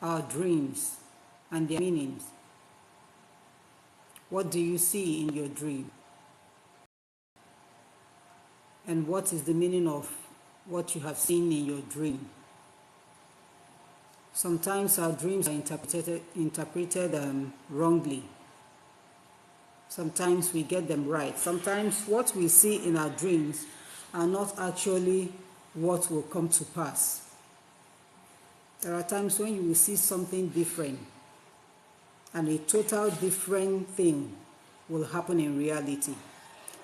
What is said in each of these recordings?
our dreams and their meanings. What do you see in your dream? And what is the meaning of what you have seen in your dream? Sometimes our dreams are interpreted wrongly. Sometimes we get them right. Sometimes what we see in our dreams are not actually what will come to pass. There are times when you will see something different, and a total different thing will happen in reality.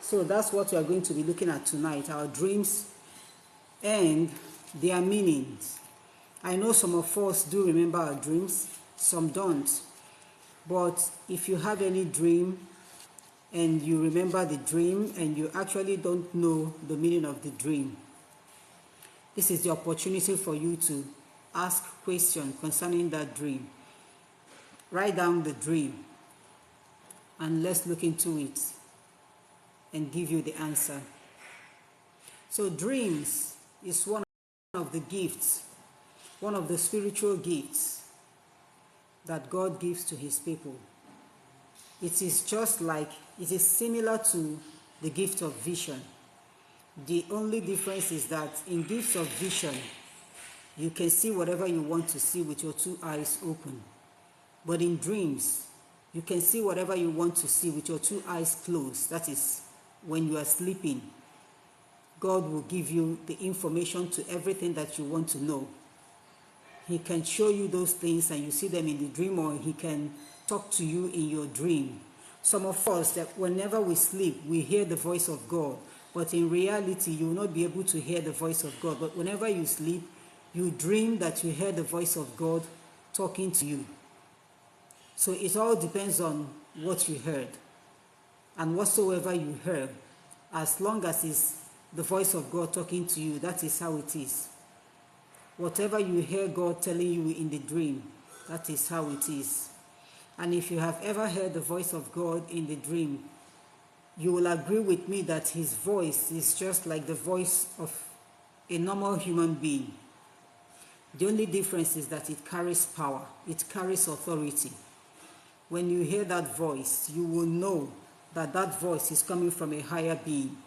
So that's what we are going to be looking at tonight, our dreams and their meanings. I know some of us do remember our dreams, some don't. But if you have any dream and you remember the dream and you actually don't know the meaning of the dream, this is the opportunity for you to ask questions concerning that dream. Write down the dream and let's look into it and give you the answer. So dreams is one of the gifts, one of the spiritual gifts that God gives to his people. It is similar to the gift of vision. The only difference is that in gifts of vision, you can see whatever you want to see with your two eyes open. But in dreams, you can see whatever you want to see with your two eyes closed. That is when you are sleeping. God will give you the information to everything that you want to know. He can show you those things and you see them in the dream, or he can talk to you in your dream. Some of us, that whenever we sleep, we hear the voice of God. But in reality, you will not be able to hear the voice of God. But whenever you sleep, you dream that you hear the voice of God talking to you. So it all depends on what you heard. And whatsoever you heard, as long as it's the voice of God talking to you, that is how it is. Whatever you hear God telling you in the dream, that is how it is. And if you have ever heard the voice of God in the dream, you will agree with me that his voice is just like the voice of a normal human being. The only difference is that it carries power, it carries authority. When you hear that voice, you will know that that voice is coming from a higher being.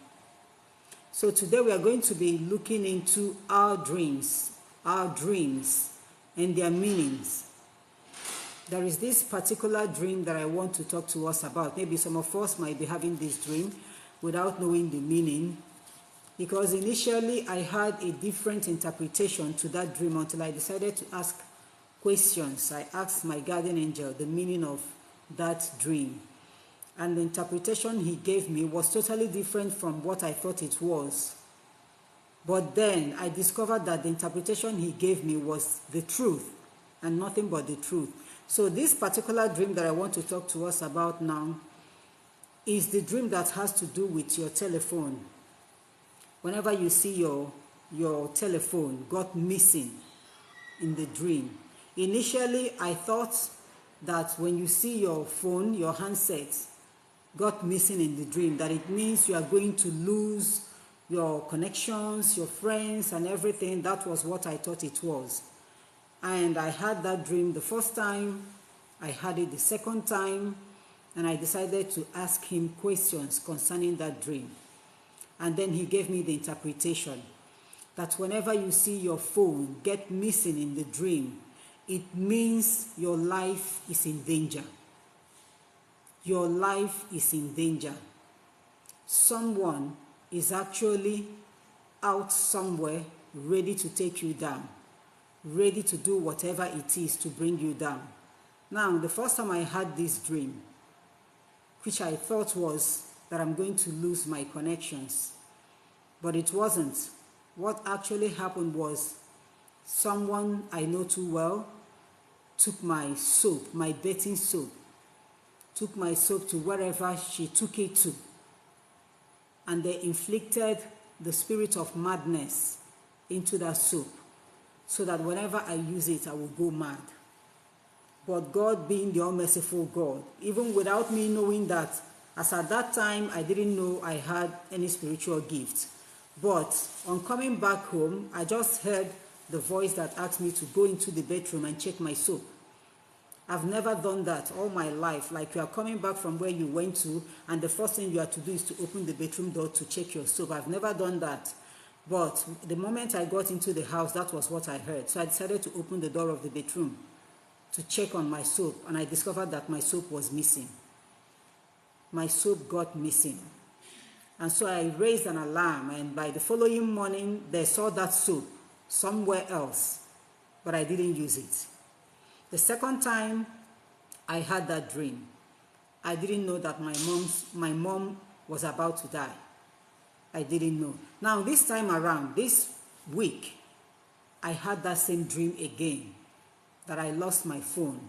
So today we are going to be looking into our dreams and their meanings. There is this particular dream that I want to talk to us about. Maybe some of us might be having this dream without knowing the meaning, because initially I had a different interpretation to that dream until I decided to ask questions. I asked my guardian angel the meaning of that dream, and the interpretation he gave me was totally different from what I thought it was. But then I discovered that the interpretation he gave me was the truth and nothing but the truth. So this particular dream that I want to talk to us about now is the dream that has to do with your telephone. Whenever you see your telephone got missing in the dream, initially I thought that when you see your phone, your handset got missing in the dream, that it means you are going to lose your connections, your friends, and everything. That was what I thought it was. And I had that dream the first time, I had it the second time, and I decided to ask him questions concerning that dream. And then he gave me the interpretation that whenever you see your phone get missing in the dream, it means your life is in danger. Your life is in danger. Someone is actually out somewhere ready to take you down, ready to do whatever it is to bring you down. Now, the first time I had this dream, which I thought was that I'm going to lose my connections, but it wasn't. What actually happened was someone I know too well took my soap, my bathing soap, took my soap to wherever she took it to, and they inflicted the spirit of madness into that soap, so that whenever I use it, I will go mad. But God, being the all-merciful God, even without me knowing that, as at that time, I didn't know I had any spiritual gift. But on coming back home, I just heard the voice that asked me to go into the bedroom and check my soap. I've never done that all my life. Like you are coming back from where you went to, and the first thing you have to do is to open the bedroom door to check your soap. I've never done that. But the moment I got into the house, that was what I heard. So I decided to open the door of the bedroom to check on my soap, and I discovered that my soap was missing. My soap got missing. And so I raised an alarm, and by the following morning, they saw that soap somewhere else, but I didn't use it. The second time I had that dream, I didn't know that my mom was about to die. I didn't know. Now, this time around, this week, I had that same dream again, that I lost my phone.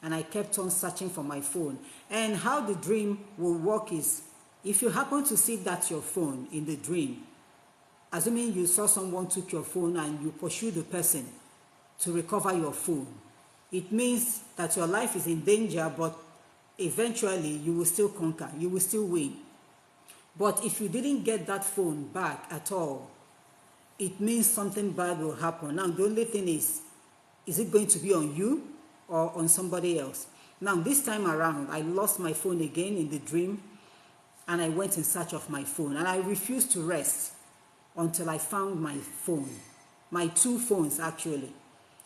And I kept on searching for my phone. And how the dream will work is, if you happen to see that your phone in the dream, assuming you saw someone took your phone and you pursue the person to recover your phone, it means that your life is in danger, but eventually you will still conquer, you will still win. But if you didn't get that phone back at all, it means something bad will happen. Now, the only thing is it going to be on you or on somebody else? Now, this time around, I lost my phone again in the dream, and I went in search of my phone, and I refused to rest until I found my phone. My two phones, actually.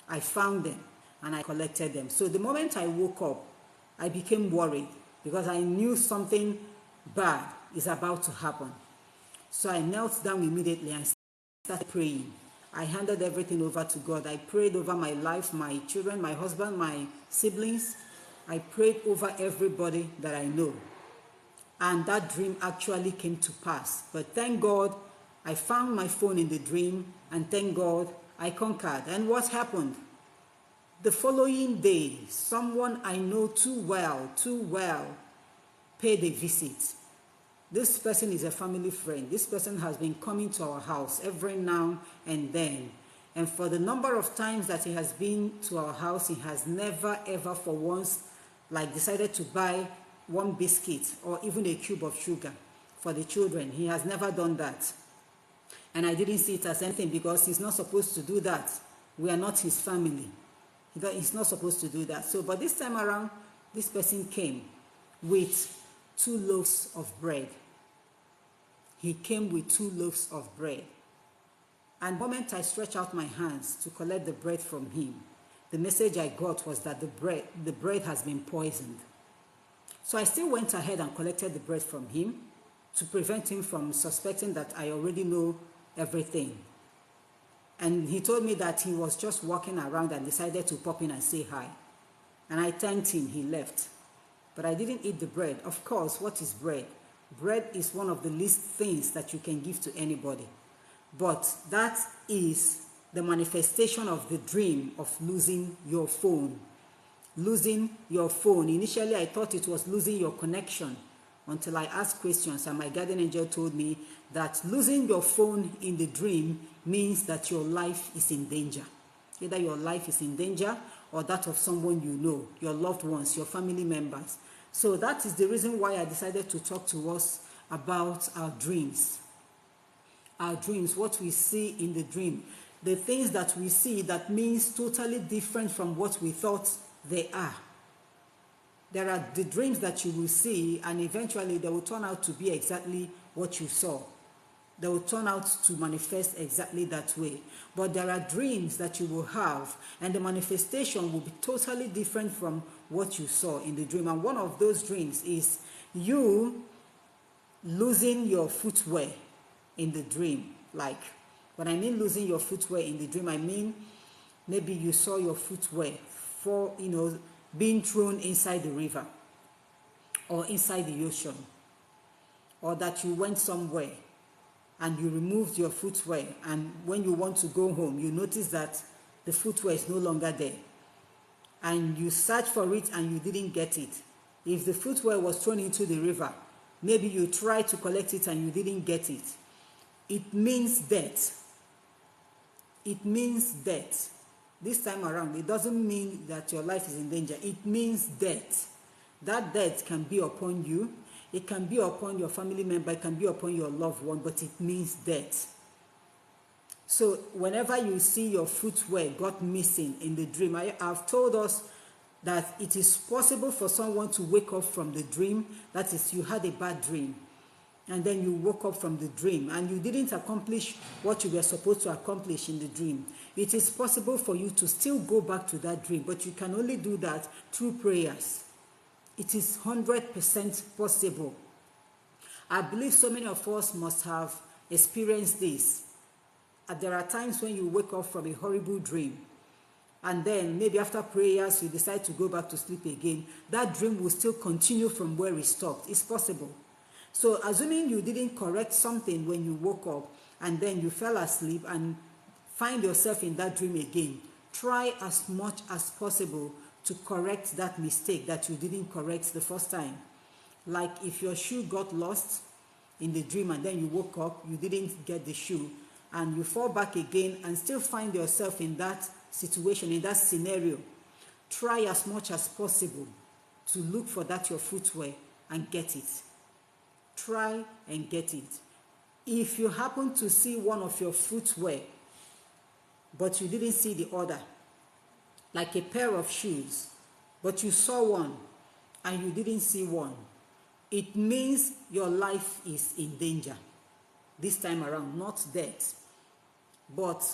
I found them, and I collected them. So the moment I woke up, I became worried because I knew something bad is about to happen. So I knelt down immediately and started praying. I handed everything over to God. I prayed over my life, my children, my husband, my siblings. I prayed over everybody that I know. And that dream actually came to pass. But thank God, I found my phone in the dream, and thank God, I conquered. And what happened? The following day, someone I know too well, paid a visit. This person is a family friend. This person has been coming to our house every now and then. And for the number of times that he has been to our house, he has never ever for once decided to buy one biscuit or even a cube of sugar for the children. He has never done that. And I didn't see it as anything because he's not supposed to do that. We are not his family. He's not supposed to do that. So, but this time around, this person came with 2 loaves of bread. He came with 2 loaves of bread. And the moment I stretched out my hands to collect the bread from him, the message I got was that the bread has been poisoned. So I still went ahead and collected the bread from him to prevent him from suspecting that I already know everything. And he told me that he was just walking around and decided to pop in and say hi. And I thanked him, he left. But I didn't eat the bread. Of course, what is bread? Bread is one of the least things that you can give to anybody. But that is the manifestation of the dream of losing your phone. Losing your phone. Initially, I thought it was losing your connection until I asked questions, and my guardian angel told me that losing your phone in the dream means that your life is in danger. Either your life is in danger or that of someone you know, your loved ones, your family members. So that is the reason why I decided to talk to us about our dreams. Our dreams, what we see in the dream. The things that we see that means totally different from what we thought they are. There are the dreams that you will see, and eventually they will turn out to be exactly what you saw. They will turn out to manifest exactly that way. But there are dreams that you will have, and the manifestation will be totally different from what you saw in the dream. And one of those dreams is you losing your footwear in the dream. Like, when I mean losing your footwear in the dream, I mean maybe you saw your footwear being thrown inside the river or inside the ocean, or that you went somewhere and you removed your footwear, and when you want to go home, you notice that the footwear is no longer there, and you search for it and you didn't get it. If the footwear was thrown into the river, maybe you tried to collect it and you didn't get it. It means death. It means death. This time around, it doesn't mean that your life is in danger. It means death. That death can be upon you. It can be upon your family member. It can be upon your loved one, but it means death. So whenever you see your footwear got missing in the dream, I've told us that it is possible for someone to wake up from the dream, that is, you had a bad dream, and then you woke up from the dream and you didn't accomplish what you were supposed to accomplish in the dream. It is possible for you to still go back to that dream, but you can only do that through prayers. It is 100% possible. I believe so many of us must have experienced this. There are times when you wake up from a horrible dream, and then maybe after prayers you decide to go back to sleep again. That dream will still continue from where it stopped. It's possible. So assuming you didn't correct something when you woke up and then you fell asleep and find yourself in that dream again, try as much as possible to correct that mistake that you didn't correct the first time. Like if your shoe got lost in the dream and then you woke up, you didn't get the shoe, and you fall back again and still find yourself in that situation, in that scenario, try as much as possible to look for that your footwear and get it. Try and get it. If you happen to see one of your footwear but you didn't see the other, like a pair of shoes, but you saw one and you didn't see one, it means your life is in danger. This time around, not death, but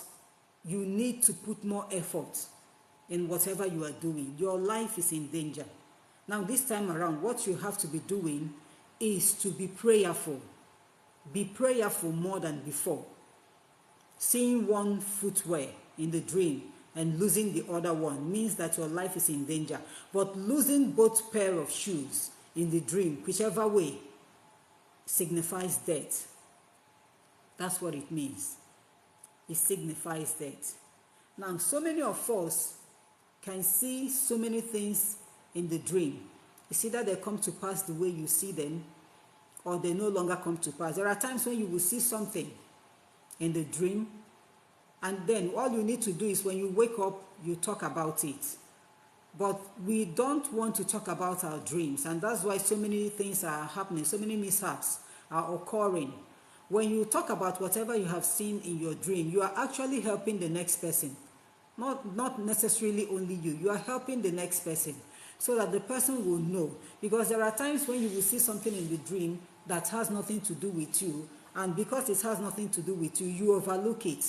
you need to put more effort in whatever you are doing. Your life is in danger. Now, this time around, what you have to be doing is to be prayerful. Be prayerful more than before. Seeing one footwear in the dream and losing the other one means that your life is in danger. But losing both pair of shoes in the dream, whichever way, signifies death. That's what it means. It signifies death. Now, so many of us can see so many things in the dream. It's either they come to pass the way you see them, or they no longer come to pass. There are times when you will see something in the dream, and then all you need to do is when you wake up, you talk about it. But we don't want to talk about our dreams, and that's why so many things are happening, so many mishaps are occurring. When you talk about whatever you have seen in your dream, you are actually helping the next person. Not necessarily only you. You are helping the next person so that the person will know. Because there are times when you will see something in the dream that has nothing to do with you, and because it has nothing to do with you, you overlook it.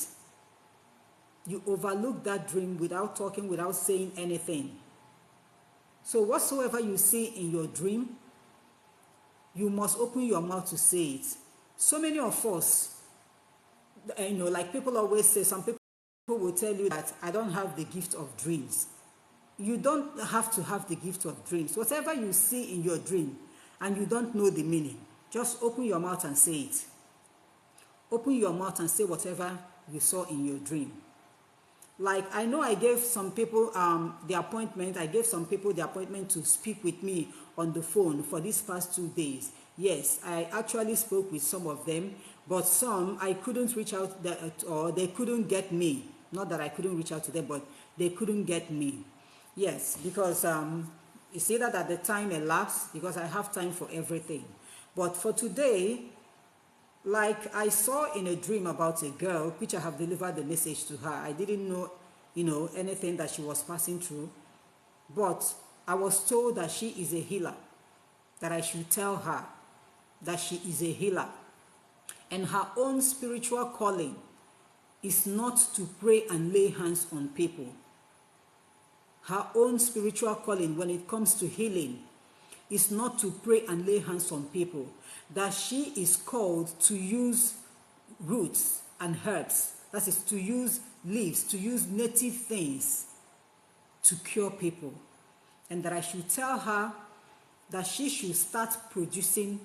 You overlook that dream without talking, without saying anything. So whatsoever you see in your dream, you must open your mouth to say it. So many of us, like people always say, some people will tell you that I don't have the gift of dreams. You don't have to have the gift of dreams. Whatever you see in your dream and you don't know the meaning, just open your mouth and say it. Open your mouth and say whatever you saw in your dream. Like, I know I gave some people the appointment. I gave some people the appointment to speak with me on the phone for these past 2 days. Yes, I actually spoke with some of them, but some I couldn't reach out, or they couldn't get me. Not that I couldn't reach out to them, but they couldn't get me. Yes, because it's either that the time elapsed, because I have time for everything. But for today, like I saw in a dream about a girl, which I have delivered the message to her. I didn't know, anything that she was passing through, but I was told that she is a healer, that I should tell her that she is a healer. And her own spiritual calling is not to pray and lay hands on people. Her own spiritual calling when it comes to healing is not to pray and lay hands on people. That she is called to use roots and herbs. That is, to use leaves, to use native things to cure people. And that I should tell her that she should start producing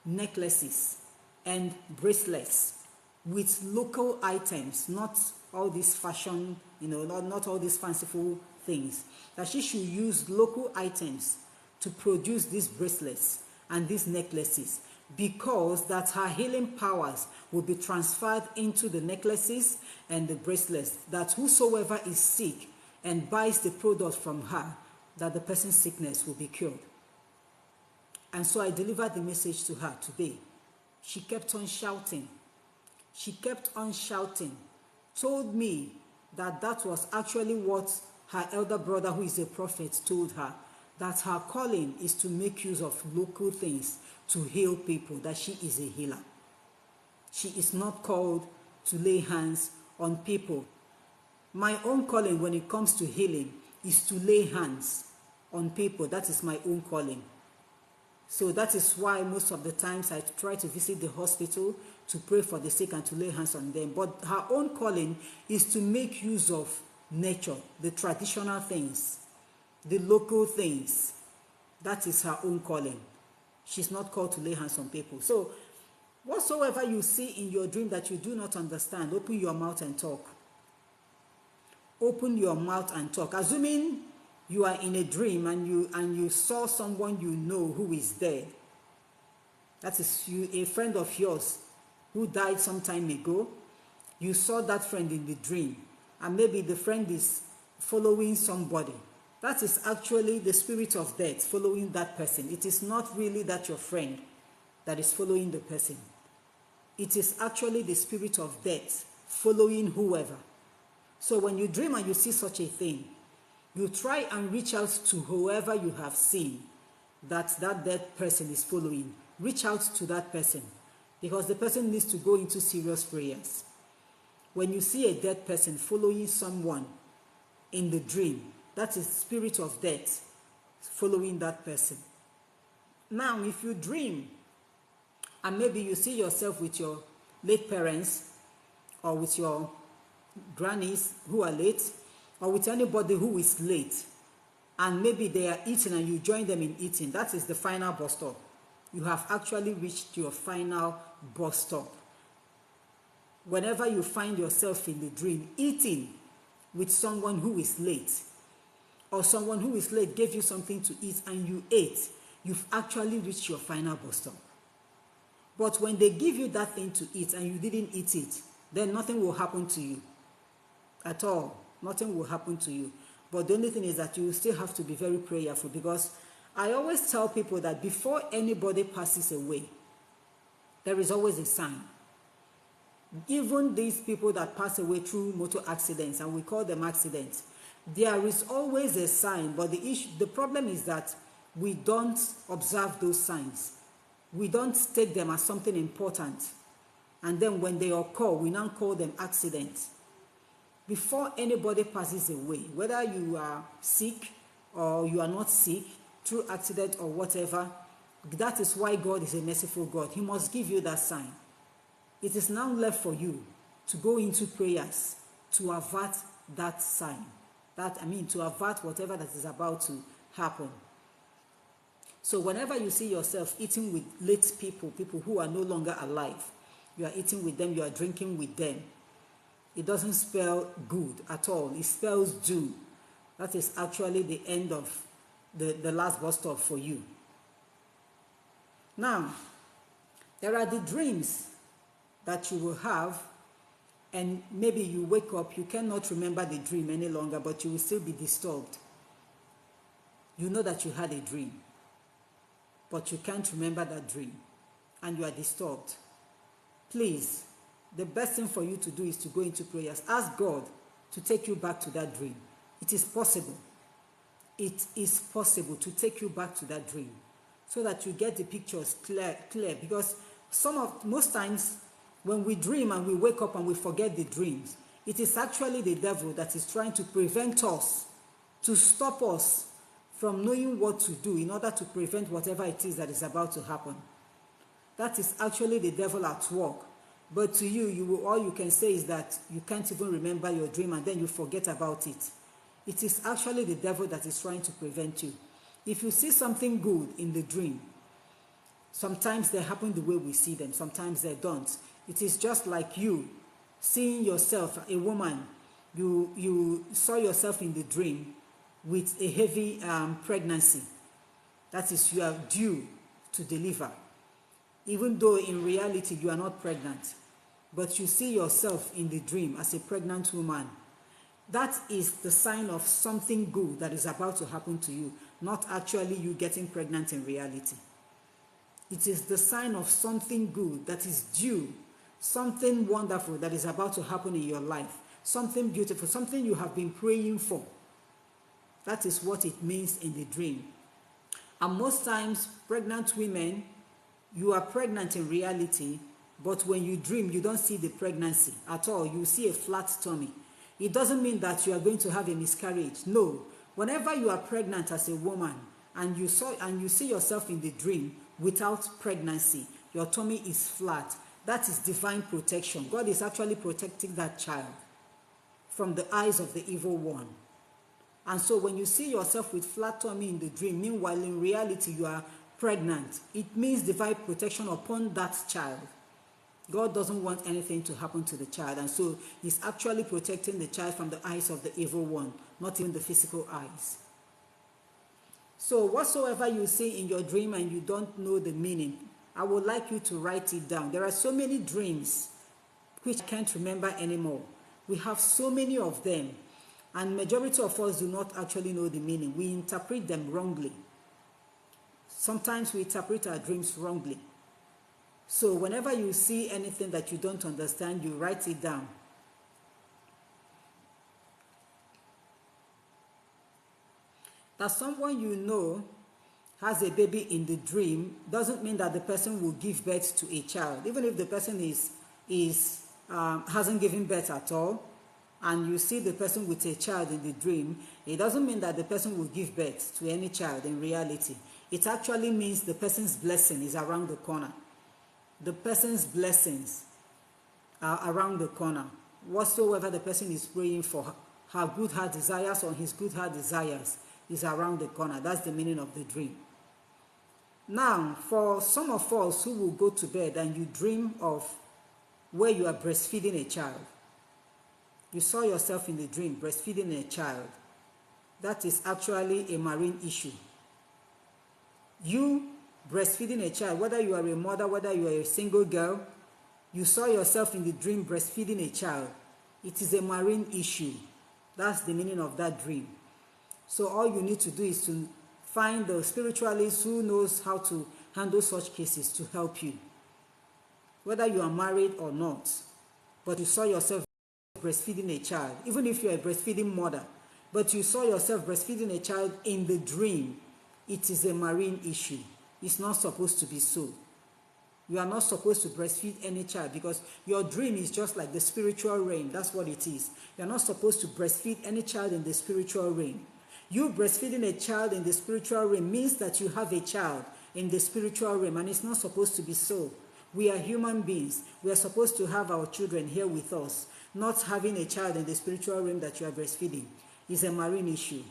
necklaces and bracelets with local items, not all these fashion, not all these fanciful things. That she should use local items to produce these bracelets and these necklaces, because that her healing powers will be transferred into the necklaces and the bracelets, that whosoever is sick and buys the product from her, that the person's sickness will be cured. And so I delivered the message to her today. She kept on shouting. She kept on shouting told me that that was actually what her elder brother, who is a prophet, told her, that her calling is to make use of local things to heal people, that she is a healer. She is not called to lay hands on people. My own calling when it comes to healing is to lay hands on people. That is my own calling. So that is why most of the times I try to visit the hospital to pray for the sick and to lay hands on them. But her own calling is to make use of nature, the traditional things, the local things. That is her own calling. She's not called to lay hands on people. So whatsoever you see in your dream that you do not understand, open your mouth and talk. Open your mouth and talk. Assuming you are in a dream and you saw someone you know who is dead. That is a friend of yours who died some time ago. You saw that friend in the dream, and maybe the friend is following somebody. That is actually the spirit of death following that person. It is not really that your friend that is following the person. It is actually the spirit of death following whoever. So when you dream and you see such a thing, you try and reach out to whoever you have seen that dead person is following. Reach out to that person, because the person needs to go into serious prayers. When you see a dead person following someone in the dream, that is spirit of death following that person. Now, if you dream and maybe you see yourself with your late parents or with your grannies who are late, or with anybody who is late, and maybe they are eating and you join them in eating, that is the final bus stop. You have actually reached your final bus stop. Whenever you find yourself in the dream eating with someone who is late, or someone who is late gave you something to eat and you ate, you've actually reached your final bus stop. But when they give you that thing to eat and you didn't eat it, then nothing will happen to you at all. Nothing will happen to you. But the only thing is that you still have to be very prayerful, because I always tell people that before anybody passes away, there is always a sign. Even these people that pass away through motor accidents, and we call them accidents, there is always a sign. But the problem is that we don't observe those signs. We don't take them as something important. And then when they occur, we now call them accidents. Before anybody passes away, whether you are sick or you are not sick, through accident or whatever, that is why God is a merciful God. He must give you that sign. It is now left for you to go into prayers to avert that sign. To avert whatever that is about to happen. So whenever you see yourself eating with late people who are no longer alive, you are eating with them, you are drinking with them, it doesn't spell good at all. It spells doom. That is actually the end of the last bus stop for you. Now, there are the dreams that you will have, and maybe you wake up, you cannot remember the dream any longer, but you will still be disturbed. You know that you had a dream, but you can't remember that dream, and you are disturbed. Please, the best thing for you to do is to go into prayers. Ask God to take you back to that dream. It is possible. It is possible to take you back to that dream so that you get the pictures clear. Because most times when we dream and we wake up and we forget the dreams, it is actually the devil that is trying to prevent us, to stop us from knowing what to do in order to prevent whatever it is that is about to happen. That is actually the devil at work. But to you, all you can say is that you can't even remember your dream and then you forget about it. It is actually the devil that is trying to prevent you. If you see something good in the dream, sometimes they happen the way we see them, sometimes they don't. It is just like you seeing yourself, a woman, you saw yourself in the dream with a heavy pregnancy. That is, you are due to deliver. Even though in reality you are not pregnant, but you see yourself in the dream as a pregnant woman. That is the sign of something good that is about to happen to you, not actually you getting pregnant in reality. It is the sign of something good that is due, something wonderful that is about to happen in your life. something beautiful, something you have been praying for. That is what it means in the dream. And most times, pregnant women, you are pregnant in reality, but when you dream, you don't see the pregnancy at all. You see a flat tummy. It doesn't mean that you are going to have a miscarriage. No. Whenever you are pregnant as a woman and you see yourself in the dream without pregnancy, your tummy is flat. That is divine protection. God is actually protecting that child from the eyes of the evil one. And so when you see yourself with flat tummy in the dream, meanwhile in reality you are pregnant, it means divine protection upon that child. God doesn't want anything to happen to the child, and so he's actually protecting the child from the eyes of the evil one, not even the physical eyes. So whatsoever you see in your dream and you don't know the meaning, I would like you to write it down. There are so many dreams which I can't remember anymore. We have so many of them, and majority of us do not actually know the meaning. We interpret them wrongly. Sometimes we interpret our dreams wrongly. So whenever you see anything that you don't understand, you write it down. That someone you know has a baby in the dream doesn't mean that the person will give birth to a child. Even if the person hasn't given birth at all, and you see the person with a child in the dream, it doesn't mean that the person will give birth to any child in reality. It actually means the person's blessing is around the corner. The person's blessings are around the corner. Whatsoever the person is praying for, her good heart desires or his good heart desires, is around the corner. That's the meaning of the dream. Now, for some of us who will go to bed and you dream of where you are breastfeeding a child, you saw yourself in the dream breastfeeding a child, that is actually a marine issue. You breastfeeding a child, whether you are a mother, whether you are a single girl, you saw yourself in the dream breastfeeding a child, it is a marine issue. That's the meaning of that dream. So all you need to do is to find the spiritualist who knows how to handle such cases to help you. Whether you are married or not, but you saw yourself breastfeeding a child, even if you're a breastfeeding mother, but you saw yourself breastfeeding a child in the dream, it is a marine issue. It's not supposed to be so. You are not supposed to breastfeed any child because your dream is just like the spiritual realm. That's what it is. You're not supposed to breastfeed any child in the spiritual realm. You breastfeeding a child in the spiritual realm means that you have a child in the spiritual realm, and it's not supposed to be so. We are human beings. We are supposed to have our children here with us. Not having a child in the spiritual realm that you are breastfeeding is a marine issue.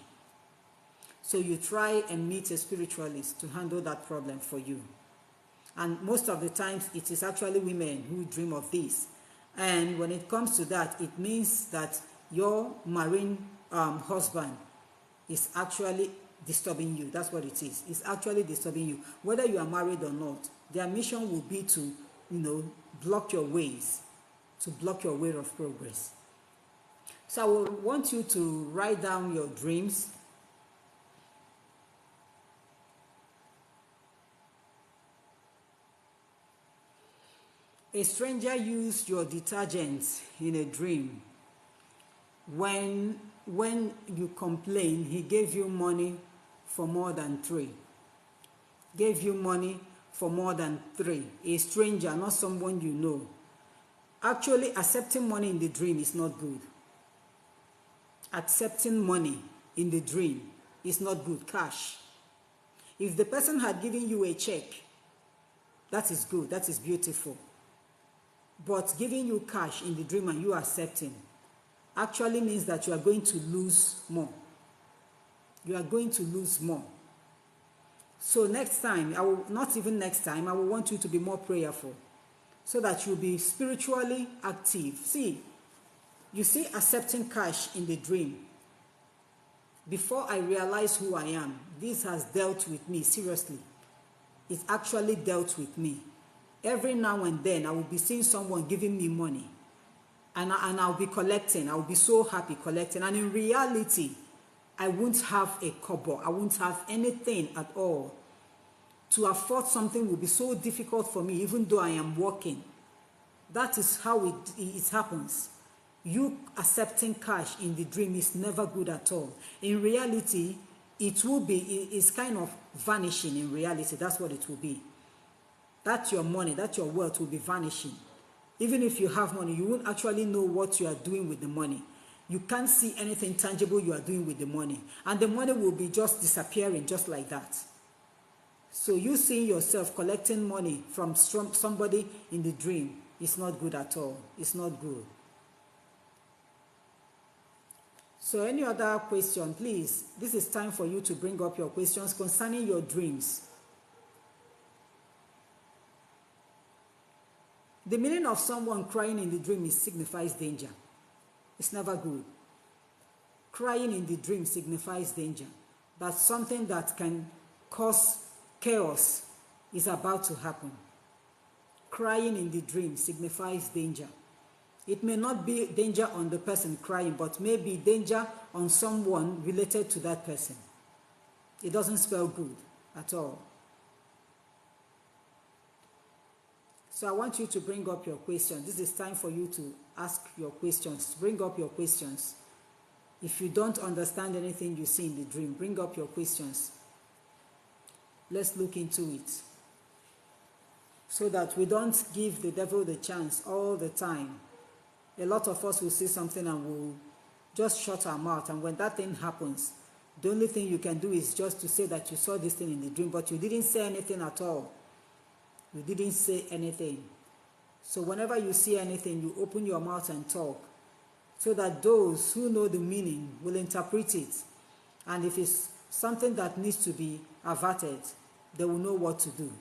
So you try and meet a spiritualist to handle that problem for you. And most of the times it is actually women who dream of this. And when it comes to that, it means that your marine husband is actually disturbing you. That's what it is. It's actually disturbing you. Whether you are married or not, their mission will be to, block your ways, to block your way of progress. So I will want you to write down your dreams. A stranger used your detergent in a dream. When you complained, he gave you money for more than 3. Gave you money for more than 3. A stranger, not someone you know. Actually, accepting money in the dream is not good. Accepting money in the dream is not good. Cash. If the person had given you a check, that is good. That is beautiful. But giving you cash in the dream and you accepting actually means that you are going to lose more. You are going to lose more. So next time, I will want you to be more prayerful so that you'll be spiritually active. See, you see accepting cash in the dream. Before I realize who I am, this has dealt with me seriously. It's actually dealt with me. Every now and then, I will be seeing someone giving me money. And I'll be collecting. I'll be so happy collecting. And in reality, I won't have a kobo. I won't have anything at all. To afford something will be so difficult for me, even though I am working. That is how it happens. You accepting cash in the dream is never good at all. In reality, it's kind of vanishing in reality. That's what it will be. That your money, that your wealth will be vanishing. Even if you have money, you won't actually know what you are doing with the money. You can't see anything tangible you are doing with the money. And the money will be just disappearing just like that. So you seeing yourself collecting money from somebody in the dream is not good at all. It's not good. So any other question, please, this is time for you to bring up your questions concerning your dreams. The meaning of someone crying in the dream signifies danger. It's never good. Crying in the dream signifies danger. That's something that can cause chaos is about to happen. Crying in the dream signifies danger. It may not be danger on the person crying, but maybe danger on someone related to that person. It doesn't spell good at all. So I want you to bring up your questions. This is time for you to ask your questions. Bring up your questions. If you don't understand anything you see in the dream, bring up your questions. Let's look into it. So that we don't give the devil the chance all the time. A lot of us will see something and will just shut our mouth. And when that thing happens, the only thing you can do is just to say that you saw this thing in the dream, but you didn't say anything at all. You didn't say anything. So whenever you see anything, you open your mouth and talk, so that those who know the meaning will interpret it. And if it's something that needs to be averted, they will know what to do.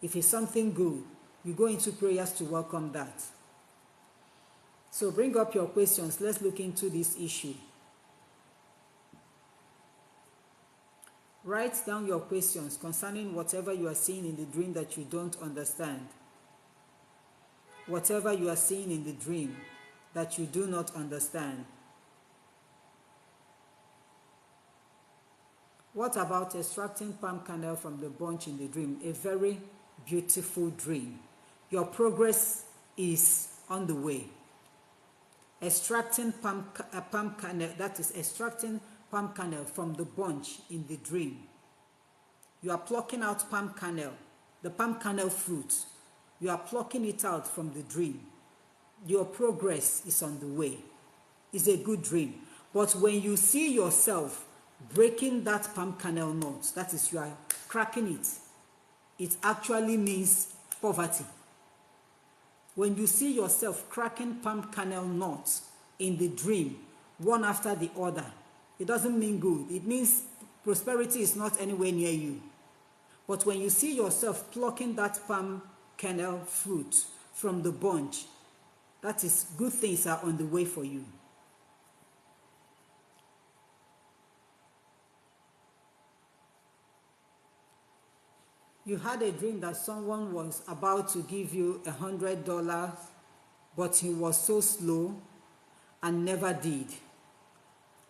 If it's something good, you go into prayers to welcome that. So bring up your questions. Let's look into this issue. Write down your questions concerning whatever you are seeing in the dream that you don't understand. Whatever you are seeing in the dream that you do not understand. What about extracting palm kernel from the bunch in the dream? A very beautiful dream. Your progress is on the way. Extracting palm kernel, that is extracting palm kernel from the bunch in the dream. You are plucking out palm kernel, the palm kernel fruit. You are plucking it out from the dream. Your progress is on the way. It's a good dream. But when you see yourself breaking that palm kernel nut, that is, you are cracking it, it actually means poverty. When you see yourself cracking palm kernel nuts in the dream, one after the other, it doesn't mean good. It means prosperity is not anywhere near you. But when you see yourself plucking that palm kernel fruit from the bunch, that is, good things are on the way for you. You had a dream that someone was about to give you $100, but he was so slow and never did.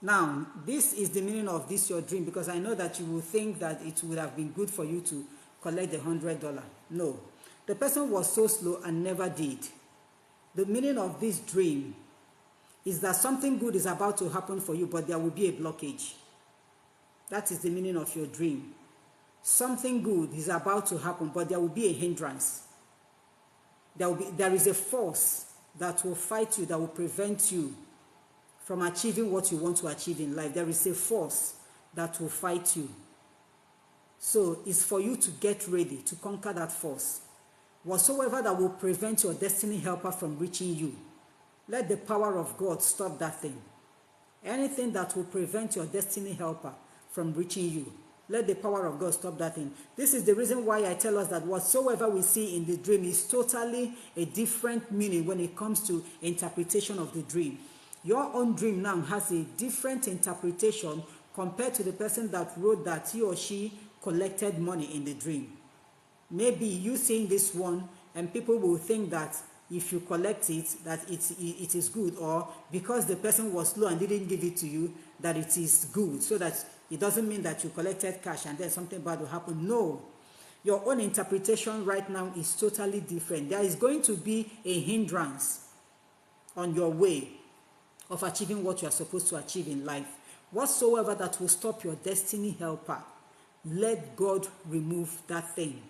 Now, this is the meaning of this your dream, because I know that you will think that it would have been good for you to collect the $100. No, the person was so slow and never did. The meaning of this dream is that something good is about to happen for you, but there will be a blockage. That is the meaning of your dream. Something good is about to happen, but there will be a hindrance. There is a force that will fight you, that will prevent you from achieving what you want to achieve in life. There is a force that will fight you. So it's for you to get ready to conquer that force. Whatsoever that will prevent your destiny helper from reaching you, let the power of God stop that thing. Anything that will prevent your destiny helper from reaching you, let the power of God stop that thing. This is the reason why I tell us that whatsoever we see in the dream is totally a different meaning when it comes to interpretation of the dream. Your own dream now has a different interpretation compared to the person that wrote that he or she collected money in the dream. Maybe you seeing this one and people will think that if you collect it, that it is good, or because the person was slow and didn't give it to you, that it is good, so that it doesn't mean that you collected cash and then something bad will happen. No. Your own interpretation right now is totally different. There is going to be a hindrance on your way. of achieving what you are supposed to achieve in life. Whatsoever that will stop your destiny helper, let God remove that thing.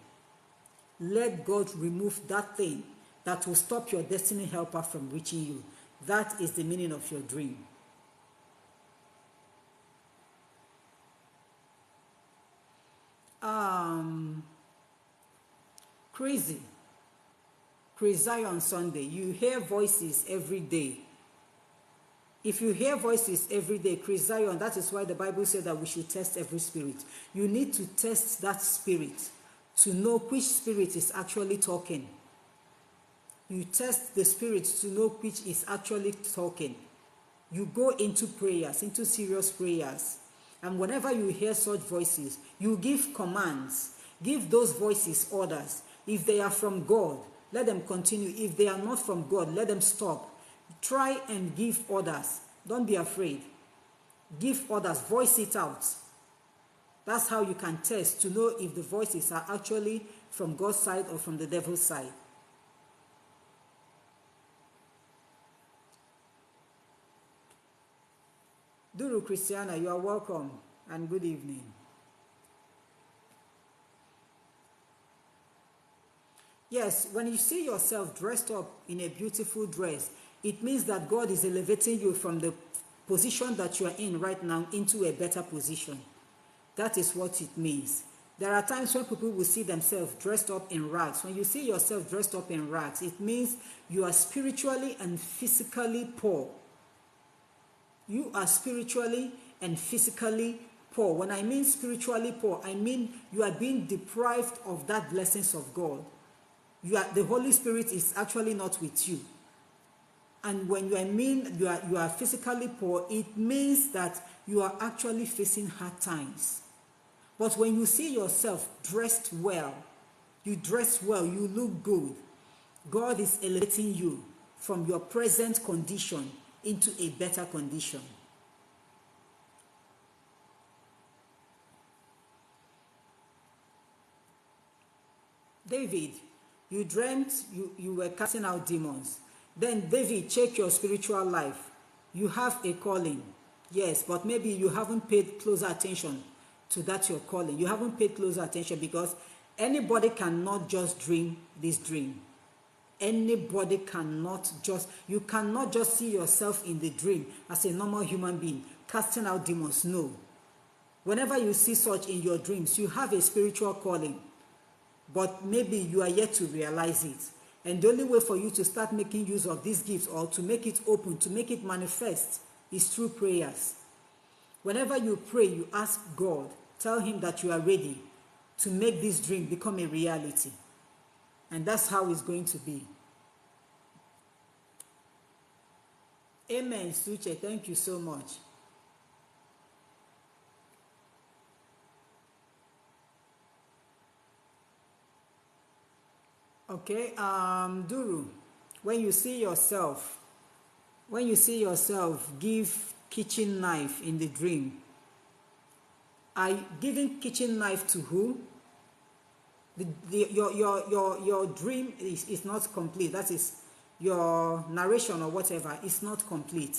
Let God remove that thing that will stop your destiny helper from reaching you. That is the meaning of your dream. Crazy on Sunday. You hear voices every day. If you hear voices every day, Chris Zion, that is why the Bible said that we should test every spirit. You need to test that spirit to know which spirit is actually talking. You test the spirit to know which is actually talking. You go into prayers, into serious prayers. And whenever you hear such voices, you give commands. Give those voices orders. If they are from God, let them continue. If they are not from God, let them stop. Try and give orders. Don't be afraid. Give orders. Voice it out. That's how you can test to know if the voices are actually from God's side or from the devil's side. Duru Christiana, you are welcome and good evening. Yes, when you see yourself dressed up in a beautiful dress, it means that God is elevating you from the position that you are in right now into a better position. That is what it means. There are times when people will see themselves dressed up in rags. When you see yourself dressed up in rags, it means you are spiritually and physically poor. You are spiritually and physically poor. When I mean spiritually poor, I mean you are being deprived of that blessings of God. The Holy Spirit is actually not with you. And when you are physically poor, it means that you are actually facing hard times. But when you see yourself dressed well, you dress well, you look good, God is elevating you from your present condition into a better condition. David, you dreamt you were casting out demons. Then David, check your spiritual life. You have a calling. Yes, but maybe you haven't paid closer attention to that your calling. You haven't paid closer attention because anybody cannot just dream this dream. Anybody you cannot just see yourself in the dream as a normal human being casting out demons. No. Whenever you see such in your dreams, you have a spiritual calling, but maybe you are yet to realize it. And the only way for you to start making use of these gifts or to make it open, to make it manifest, is through prayers. Whenever you pray, you ask God, tell him that you are ready to make this dream become a reality. And that's how it's going to be. Amen, Suche. Thank you so much. Okay, Duru, when you see yourself give kitchen knife in the dream, are you giving kitchen knife to who? Your dream is not complete. That is your narration or whatever is not complete.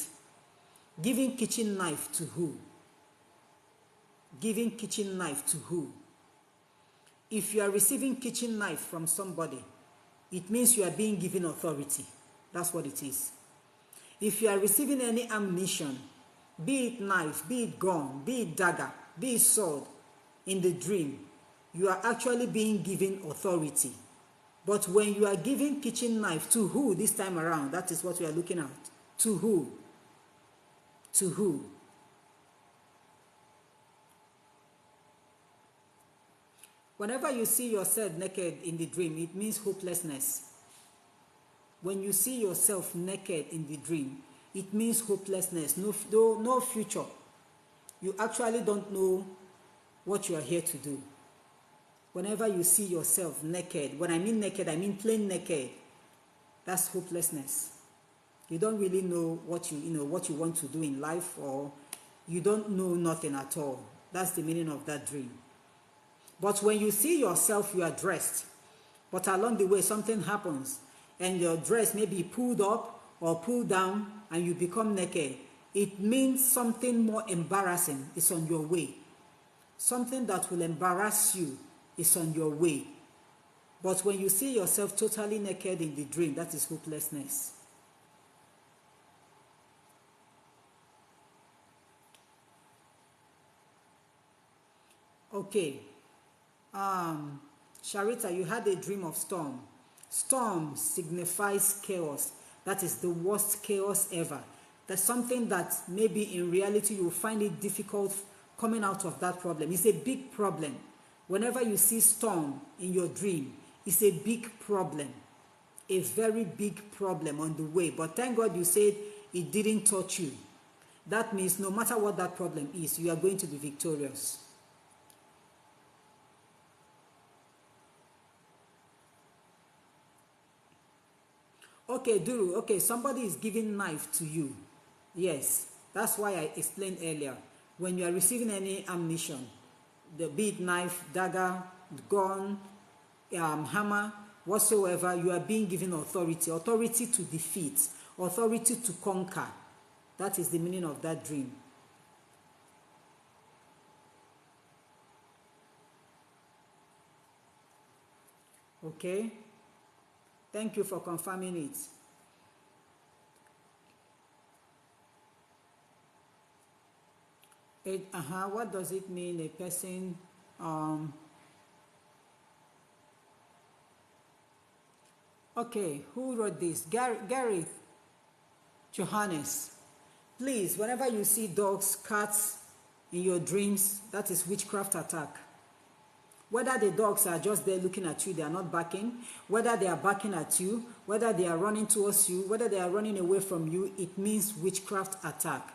Giving kitchen knife to who? Giving kitchen knife to who? If you are receiving kitchen knife from somebody, it means you are being given authority. That's what it is. If you are receiving any ammunition, be it knife, be it gun, be it dagger, be it sword, in the dream, you are actually being given authority. But when you are giving kitchen knife to who this time around, that is what we are looking at. To who? To who? Whenever you see yourself naked in the dream, it means hopelessness. When you see yourself naked in the dream, it means hopelessness, no future. You actually don't know what you are here to do. Whenever you see yourself naked, when I mean naked, I mean plain naked, that's hopelessness. You don't really know what you want to do in life, or you don't know nothing at all. That's the meaning of that dream. But when you see yourself, you are dressed, but along the way something happens and your dress may be pulled up or pull down and you become naked, it means something more embarrassing is on your way. Something that will embarrass you is on your way. But when you see yourself totally naked in the dream, that is hopelessness. Okay. Sharita, you had a dream of storm. Storm signifies chaos. That is the worst chaos ever. That's something that maybe in reality you will find it difficult coming out of that problem. It's a big problem. Whenever you see storm in your dream, it's a big problem. A very big problem on the way. But thank God you said it didn't touch you. That means no matter what that problem is, you are going to be victorious. Okay, Duru, okay, somebody is giving knife to you. Yes, that's why I explained earlier. When you are receiving any ammunition, the be it knife, dagger, gun, hammer, whatsoever, you are being given authority. Authority to defeat, authority to conquer. That is the meaning of that dream. Okay? Thank you for confirming it. What does it mean a person okay, who wrote this? Gareth Johannes. Please, whenever you see dogs, cats in your dreams, that is witchcraft attack. Whether the dogs are just there looking at you, they are not barking, whether they are barking at you, whether they are running towards you, whether they are running away from you, it means witchcraft attack.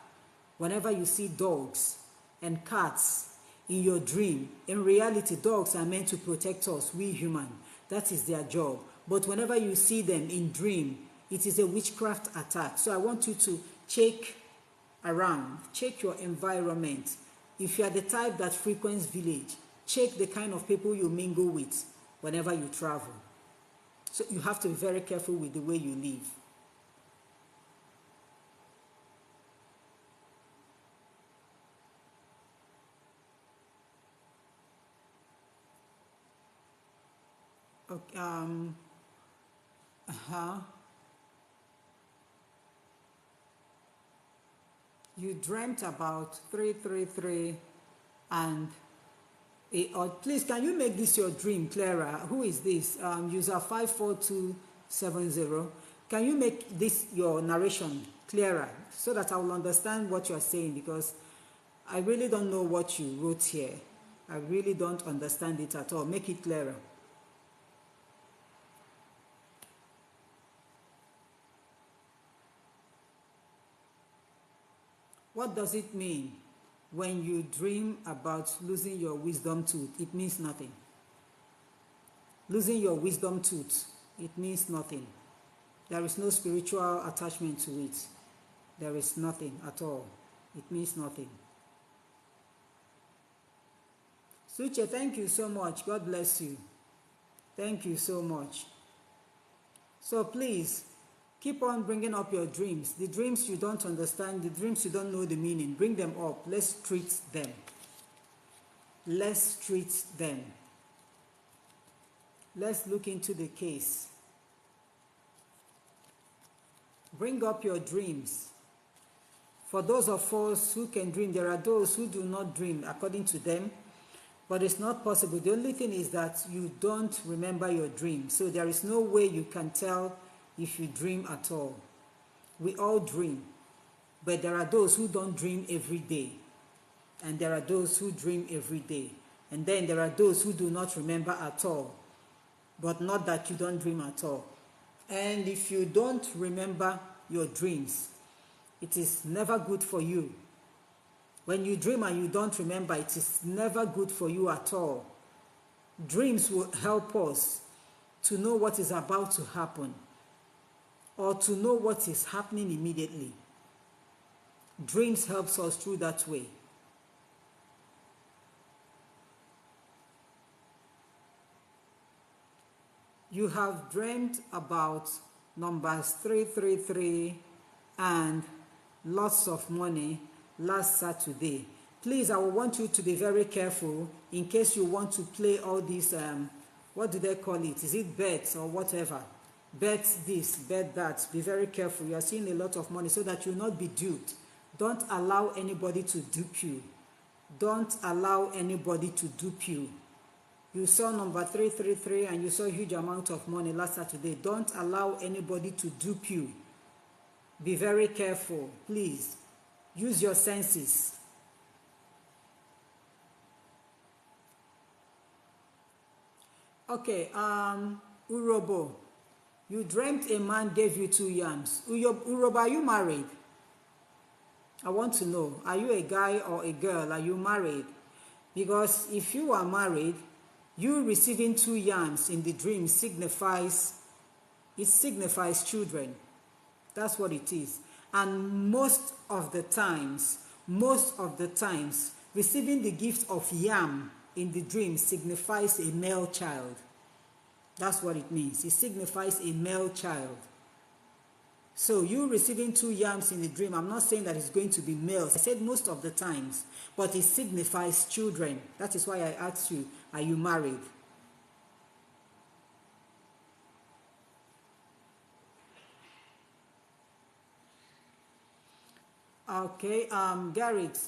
Whenever you see dogs and cats in your dream, in reality, dogs are meant to protect us, we human. That is their job. But whenever you see them in dream, it is a witchcraft attack. So I want you to check around, check your environment. If you are the type that frequents village, check the kind of people you mingle with whenever you travel. So you have to be very careful with the way you live. Okay, you dreamt about 333 and please, can you make this your dream clearer? Who is this? User 54270. Can you make this your narration clearer so that I will understand what you are saying? Because I really don't know what you wrote here. I really don't understand it at all. Make it clearer. What does it mean when you dream about losing your wisdom tooth? It means nothing. Losing your wisdom tooth, it means nothing. There is no spiritual attachment to it. There is nothing at all. It means nothing. Suche, thank you so much. God bless you. Thank you so much. So please, keep on bringing up your dreams. The dreams you don't understand, the dreams you don't know the meaning. Bring them up. Let's treat them. Let's treat them. Let's look into the case. Bring up your dreams. For those of us who can dream, there are those who do not dream according to them, but it's not possible. The only thing is that you don't remember your dream. So there is no way you can tell if you dream at all. We all dream, but there are those who don't dream every day, and there are those who dream every day, and then there are those who do not remember at all, but not that you don't dream at all. And if you don't remember your dreams, it is never good for you. When you dream and you don't remember, it is never good for you at all. Dreams will help us to know what is about to happen, or to know what is happening immediately. Dreams helps us through that way. You have dreamt about numbers 333, and lots of money last Saturday. Please, I will want you to be very careful in case you want to play all these, what do they call it? Is it bets or whatever? Bet this, bet that. Be very careful. You are seeing a lot of money so that you will not be duped. Don't allow anybody to dupe you. Don't allow anybody to dupe you. You saw number 333 and you saw a huge amount of money last Saturday. Don't allow anybody to dupe you. Be very careful, please. Use your senses. Okay, Urobo, you dreamt a man gave you 2 yams. Urobo, are you married? I want to know, are you a guy or a girl? Are you married? Because if you are married, you receiving 2 yams in the dream signifies children. That's what it is. And most of the times, receiving the gift of yam in the dream signifies a male child. That's what it means. It signifies a male child. So you receiving 2 yams in the dream, I'm not saying that it's going to be males. I said most of the times, but it signifies children. That is why I asked you, are you married? Okay, Garrett,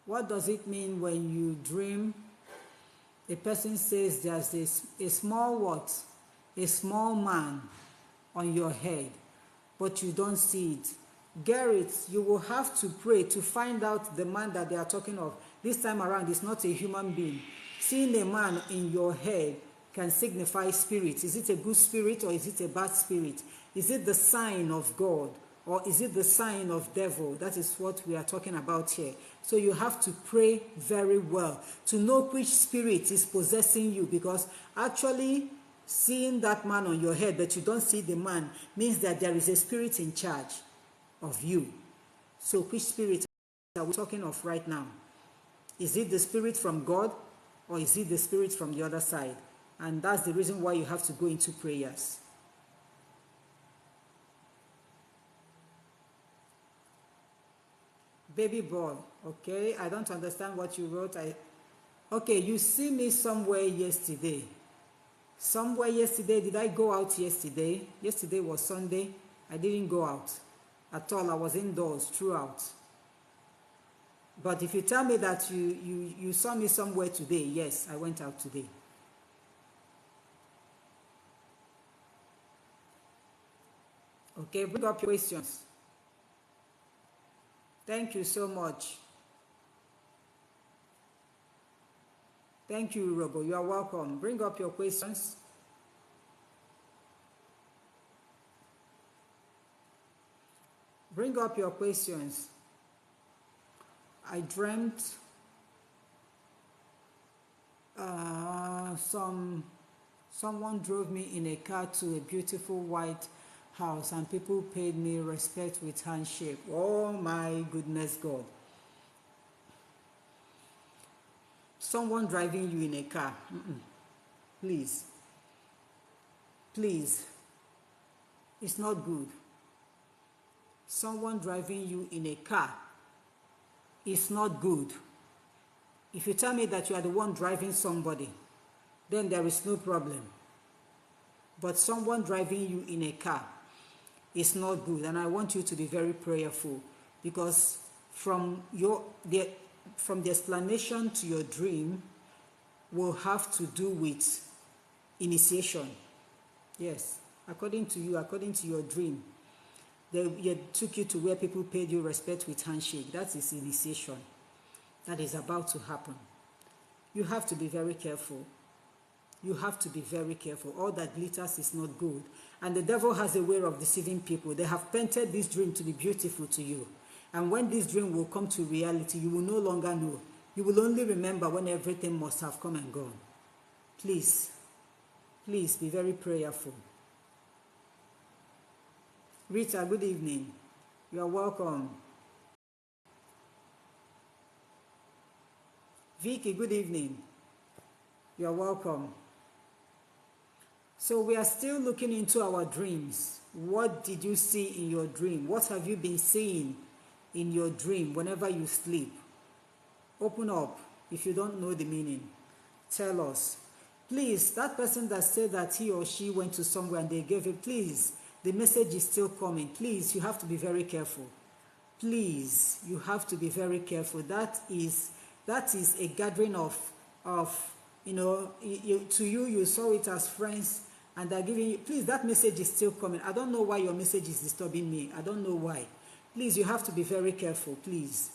what does it mean when you dream? A person says there's a small what? A small man on your head, but you don't see it. Garrett, you will have to pray to find out the man that they are talking of. This time around, it's not a human being. Seeing a man in your head can signify spirit. Is it a good spirit or is it a bad spirit? Is it the sign of God or is it the sign of devil? That is what we are talking about here. So you have to pray very well to know which spirit is possessing you, because actually seeing that man on your head but you don't see the man means that there is a spirit in charge of you. So which spirit are we talking of right now? Is it the spirit from God or is it the spirit from the other side? And that's the reason why you have to go into prayers. Baby boy, okay, I don't understand what you wrote. Okay, you see me somewhere yesterday. Somewhere yesterday, did I go out yesterday? Yesterday was Sunday. I didn't go out at all. I was indoors throughout. But if you tell me that you saw me somewhere today, yes, I went out today. Okay, bring up your questions. Thank you so much. Thank you, Robo. You are welcome. Bring up your questions. Bring up your questions. I dreamt someone drove me in a car to a beautiful white house and people paid me respect with handshake. Oh my goodness God. Someone driving you in a car. Please. Please. It's not good. Someone driving you in a car. It's not good. If you tell me that you are the one driving somebody, then there is no problem. But someone driving you in a car is not good. And I want you to be very prayerful, because from the explanation to your dream will have to do with initiation. Yes, according to you, according to your dream, they took you to where people paid you respect with handshake. That is initiation. That is about to happen. You have to be very careful. You have to be very careful. All that glitters is not good. And the devil has a way of deceiving people. They have painted this dream to be beautiful to you. And when this dream will come to reality, you will no longer know. You will only remember when everything must have come and gone. Please, please be very prayerful. Rita, good evening. You are welcome. Vicky, good evening. You are welcome. So we are still looking into our dreams. What did you see in your dream? What have you been seeing in your dream whenever you sleep? Open up if you don't know the meaning. Tell us. Please, that person that said that he or she went to somewhere and they gave it, please, the message is still coming. Please, you have to be very careful. Please, you have to be very careful. That is a gathering of to you, you saw it as friends and they're giving you, please, that message is still coming. I don't know why your message is disturbing me. I don't know why. Please, you have to be very careful, please.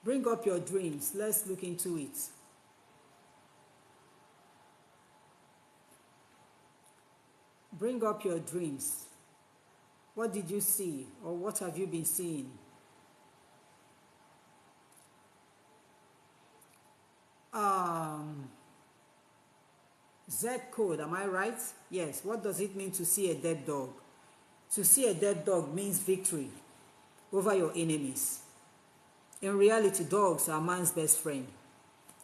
Bring up your dreams. Let's look into it. Bring up your dreams. What did you see, or what have you been seeing? Z code, am I right? Yes. What does it mean to see a dead dog? To see a dead dog means victory over your enemies. In reality, dogs are man's best friend.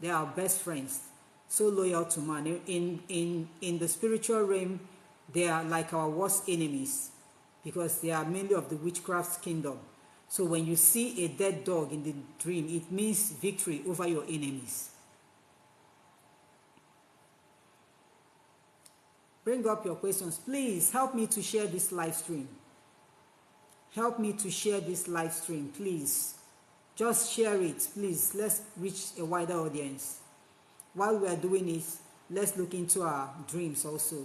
They are best friends, so loyal to man. In the spiritual realm, they are like our worst enemies because they are mainly of the witchcraft kingdom. So when you see a dead dog in the dream, it means victory over your enemies. Bring up your questions. Please help me to share this live stream. Help me to share this live stream, please. Just share it, please. Let's reach a wider audience. While we are doing it, let's look into our dreams also.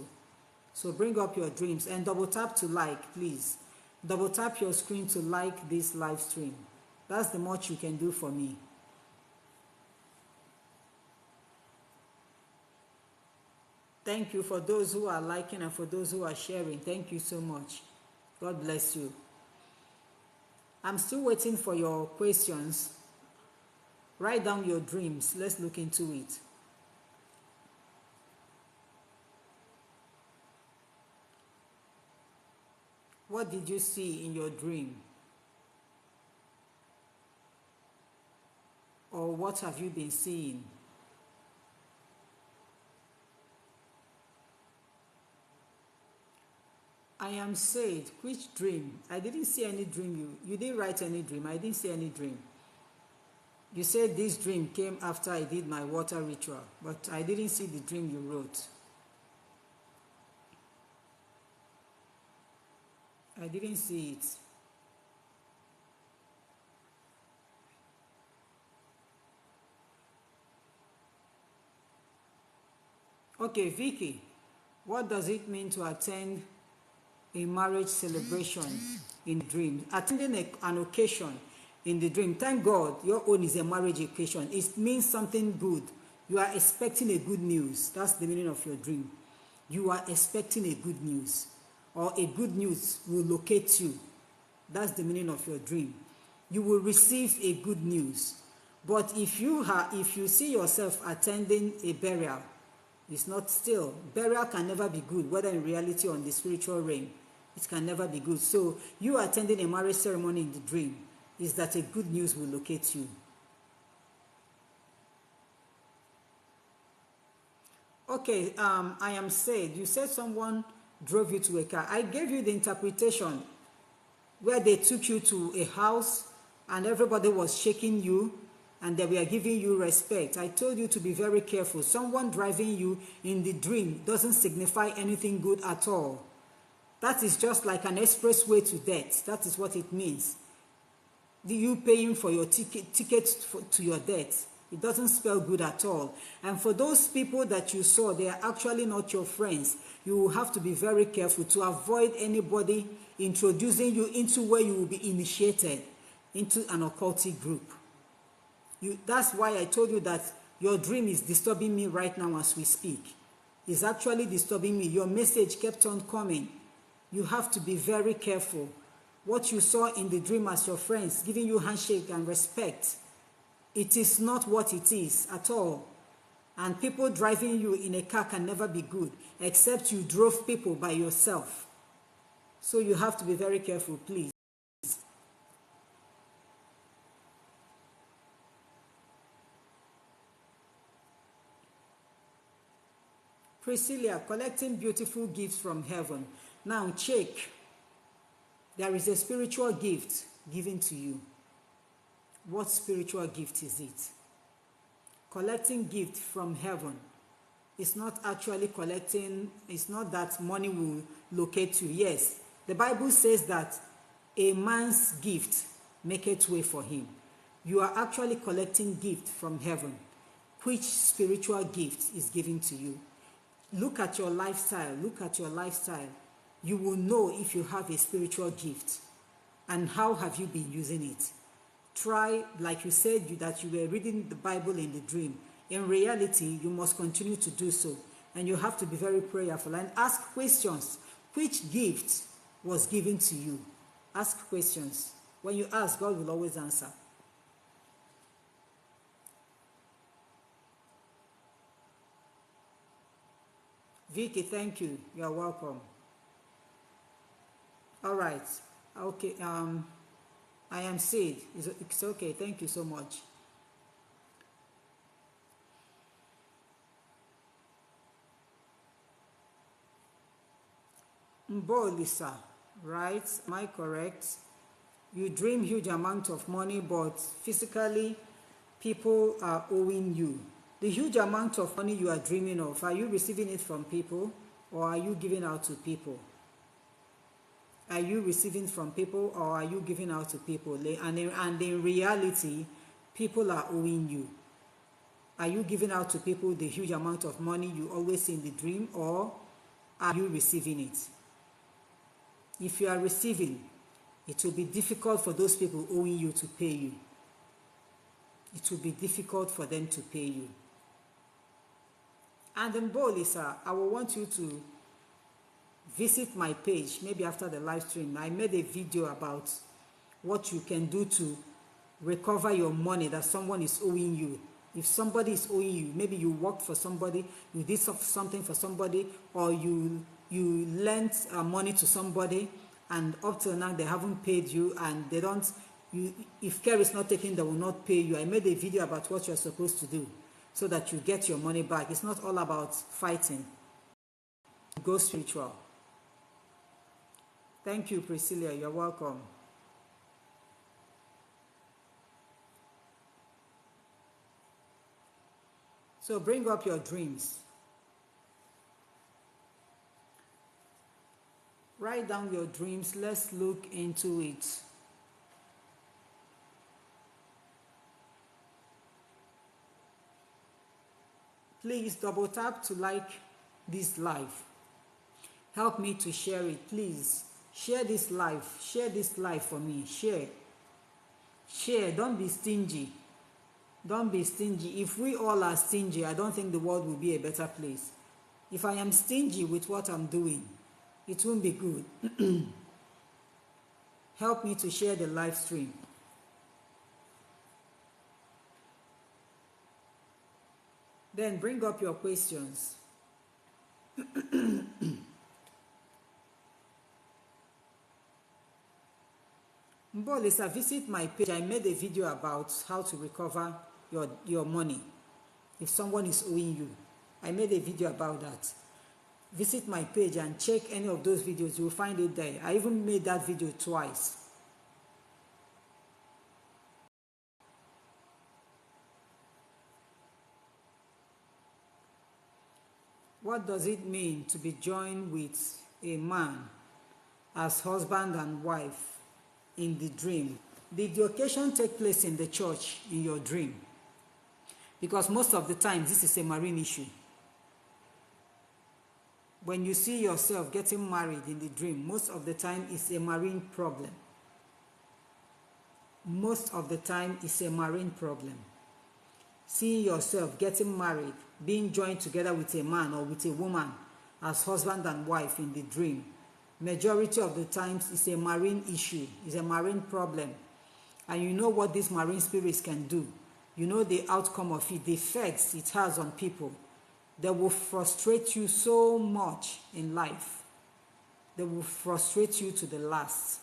So bring up your dreams and double tap to like, please. Double tap your screen to like this live stream. That's the much you can do for me. Thank you for those who are liking and for those who are sharing. Thank you so much. God bless you. I'm still waiting for your questions. Write down your dreams. Let's look into it. What did you see in your dream? Or what have you been seeing? I am saved. Which dream? I didn't see any dream. You didn't write any dream. I didn't see any dream. You said this dream came after I did my water ritual, but I didn't see the dream you wrote. I didn't see it. Okay, Vicky, what does it mean to attend a marriage celebration in dream? Attending an occasion in the dream. Thank God your own is a marriage occasion. It means something good. You are expecting a good news. That's the meaning of your dream. You are expecting a good news, or a good news will locate you. That's the meaning of your dream. You will receive a good news. But if you see yourself attending a burial, it's not still. Burial can never be good, whether in reality or in the spiritual realm. It can never be good. So you attending a marriage ceremony in the dream is that a good news will locate you. Okay, I am saved. You said someone drove you to a car. I gave you the interpretation where they took you to a house and everybody was shaking you and they were giving you respect. I told you to be very careful. Someone driving you in the dream doesn't signify anything good at all. That is just like an expressway to death. That is what it means. You paying for your ticket to your death. It doesn't spell good at all. And for those people that you saw, they are actually not your friends. You will have to be very careful to avoid anybody introducing you into where you will be initiated into an occultic group. That's why I told you that your dream is disturbing me right now as we speak. It's actually disturbing me. Your message kept on coming. You have to be very careful. What you saw in the dream as your friends giving you handshake and respect, it is not what it is at all. And people driving you in a car can never be good, except you drove people by yourself. So you have to be very careful, please. Priscilla, collecting beautiful gifts from heaven. Now check. There is a spiritual gift given to you. What spiritual gift is it? Collecting gift from heaven. It's not actually collecting, it's not that money will locate you. Yes, the Bible says that a man's gift maketh way for him. You are actually collecting gift from heaven. Which spiritual gift is given to you? Look at your lifestyle. Look at your lifestyle. You will know if you have a spiritual gift and how have you been using it. Try, like you said, that you were reading the Bible in the dream. In reality, you must continue to do so. And you have to be very prayerful and ask questions. Which gift was given to you? Ask questions. When you ask, God will always answer. Vicky, thank you. You are welcome. All right. Okay. I am Sid. It's okay. Thank you so much. Mbo Lisa, right? Am I correct? You dream huge amount of money, but physically, people are owing you. The huge amount of money you are dreaming of, are you receiving it from people or are you giving out to people? Are you receiving from people or are you giving out to people? And in reality, people are owing you. Are you giving out to people the huge amount of money you always see in the dream, or are you receiving it? If you are receiving, it will be difficult for those people owing you to pay you. It will be difficult for them to pay you. And then, Lisa, I will want you to visit my page, maybe after the live stream. I made a video about what you can do to recover your money that someone is owing you. If somebody is owing you, maybe you worked for somebody, you did something for somebody, or you lent money to somebody, and up till now they haven't paid you, and they don't. If care is not taken, they will not pay you. I made a video about what you're supposed to do so that you get your money back. It's not all about fighting. Go spiritual. Thank you, Priscilla. You're welcome. So bring up your dreams. Write down your dreams. Let's look into it. Please double tap to like this live. Help me to share it, please. Share this live. Share this live for me. Share. Share. Don't be stingy. Don't be stingy. If we all are stingy, I don't think the world will be a better place. If I am stingy with what I'm doing, it won't be good. Help me to share the live stream. Then bring up your questions. Mbolisa, visit my page. I made a video about how to recover your money if someone is owing you. I made a video about that. Visit my page and check any of those videos. You will find it there. I even made that video twice. What does it mean to be joined with a man as husband and wife in the dream? Did the occasion take place in the church in your dream? Because most of the time, this is a marine issue. When you see yourself getting married in the dream, most of the time it's a marine problem. Most of the time it's a marine problem. Seeing yourself getting married, being joined together with a man or with a woman as husband and wife in the dream, majority of the times it's a marine issue, it's a marine problem. And you know what these marine spirits can do. You know the outcome of it, the effects it has on people. They will frustrate you so much in life. They will frustrate you to the last.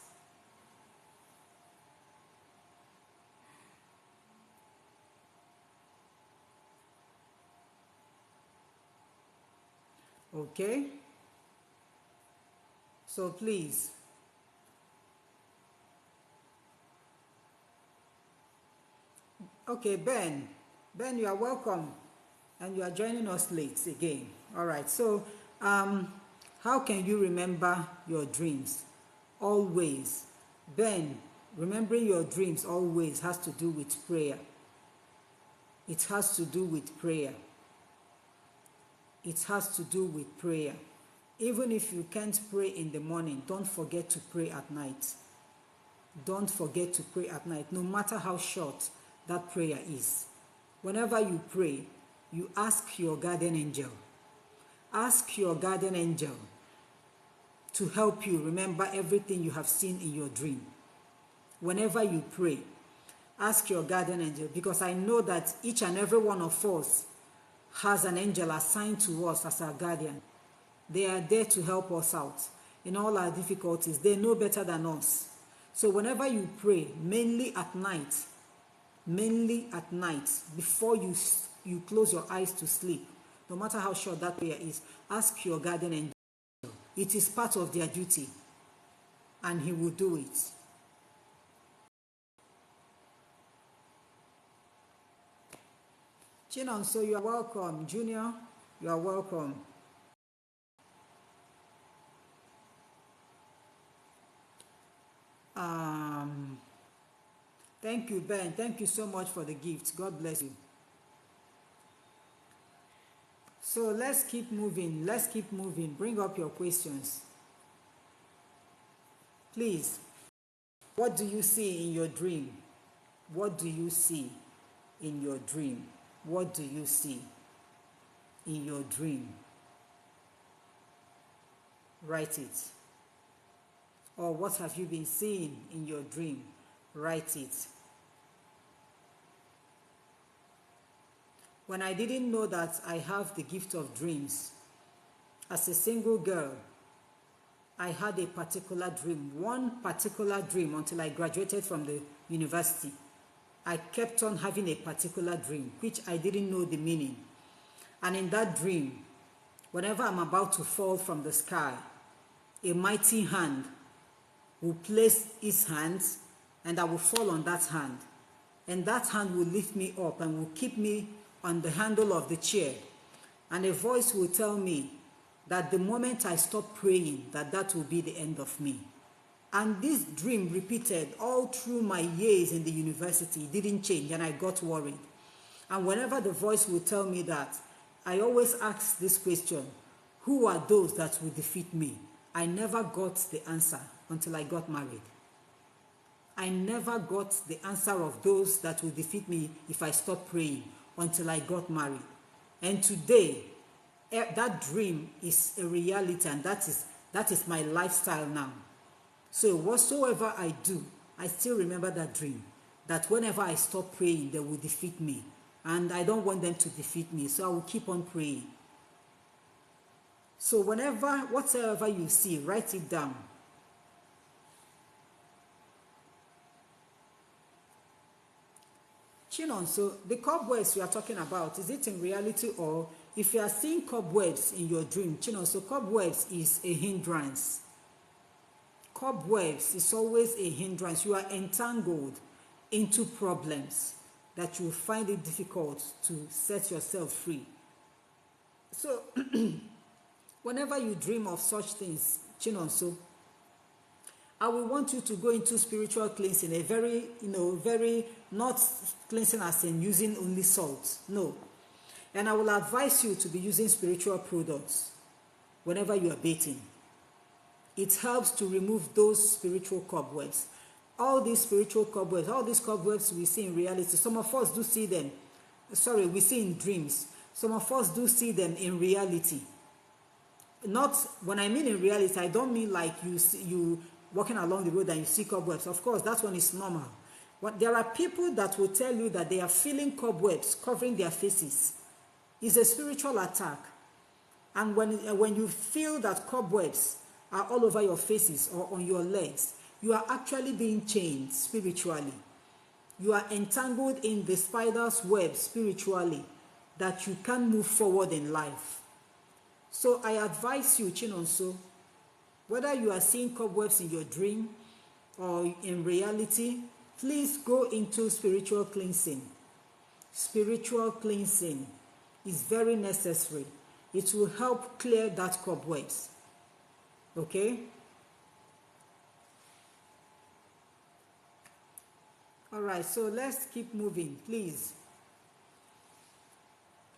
Okay? So please. Okay, Ben. Ben, you are welcome. And you are joining us late again. All right. So, how can you remember your dreams? Always. Ben, remembering your dreams always has to do with prayer. It has to do with prayer. It has to do with prayer. Even if you can't pray in the morning, don't forget to pray at night. Don't forget to pray at night, no matter how short that prayer is. Whenever you pray, you ask your guardian angel. Ask your guardian angel to help you remember everything you have seen in your dream. Whenever you pray, ask your guardian angel, because I know that each and every one of us has an angel assigned to us as our guardian. They are there to help us out in all our difficulties. They know better than us. So whenever you pray, mainly at night, before you close your eyes to sleep, no matter how short that prayer is, ask your guardian angel. It is part of their duty, and he will do it. Chinon, so you are welcome. Junior, you are welcome. Thank you, Ben. Thank you so much for the gift. God bless you. So let's keep moving. Let's keep moving. Bring up your questions. Please, what do you see in your dream? What do you see in your dream? What do you see in your dream? Write it. Or what have you been seeing in your dream? Write it. When I didn't know that I have the gift of dreams, as a single girl, I had a particular dream, one particular dream, until I graduated from the university. I kept on having a particular dream, which I didn't know the meaning. And in that dream, whenever I'm about to fall from the sky, a mighty hand will place its hands, and I will fall on that hand. And that hand will lift me up and will keep me on the handle of the chair. And a voice will tell me that the moment I stop praying, that will be the end of me. And this dream repeated all through my years in the university. It didn't change, and I got worried. And whenever the voice will tell me that, I always ask this question: who are those that will defeat me? I never got the answer until I got married. I never got the answer of those that will defeat me if I stop praying until I got married. And today, that dream is a reality, and that is my lifestyle now. So whatsoever I do, I still remember that dream, that whenever I stop praying, they will defeat me. And I don't want them to defeat me, so I will keep on praying. So whatever you see, write it down. Chinon, so the cobwebs we are talking about, is it in reality, or if you are seeing cobwebs in your dream? Chinon, so cobwebs is a hindrance. Cobwebs is always a hindrance. You are entangled into problems that you find it difficult to set yourself free. So whenever you dream of such things, Chinon, so I will want you to go into spiritual cleansing, a very, very, not cleansing as in using only salt, no. And I will advise you to be using spiritual products whenever you are bathing. It helps to remove those spiritual cobwebs. All these spiritual cobwebs, all these cobwebs we see in reality, some of us do see them, we see in dreams. Some of us do see them in reality. Not, when I mean in reality, I don't mean like you walking along the road and you see cobwebs. Of course, that one is normal. But there are people that will tell you that they are feeling cobwebs covering their faces. It's a spiritual attack. And when you feel that cobwebs are all over your faces or on your legs, you are actually being chained spiritually. You are entangled in the spider's web spiritually, that you can't move forward in life. So I advise you, Chinonso, whether you are seeing cobwebs in your dream or in reality, please go into spiritual cleansing. Spiritual cleansing is very necessary. It will help clear that cobwebs. Okay? All right, so let's keep moving, please.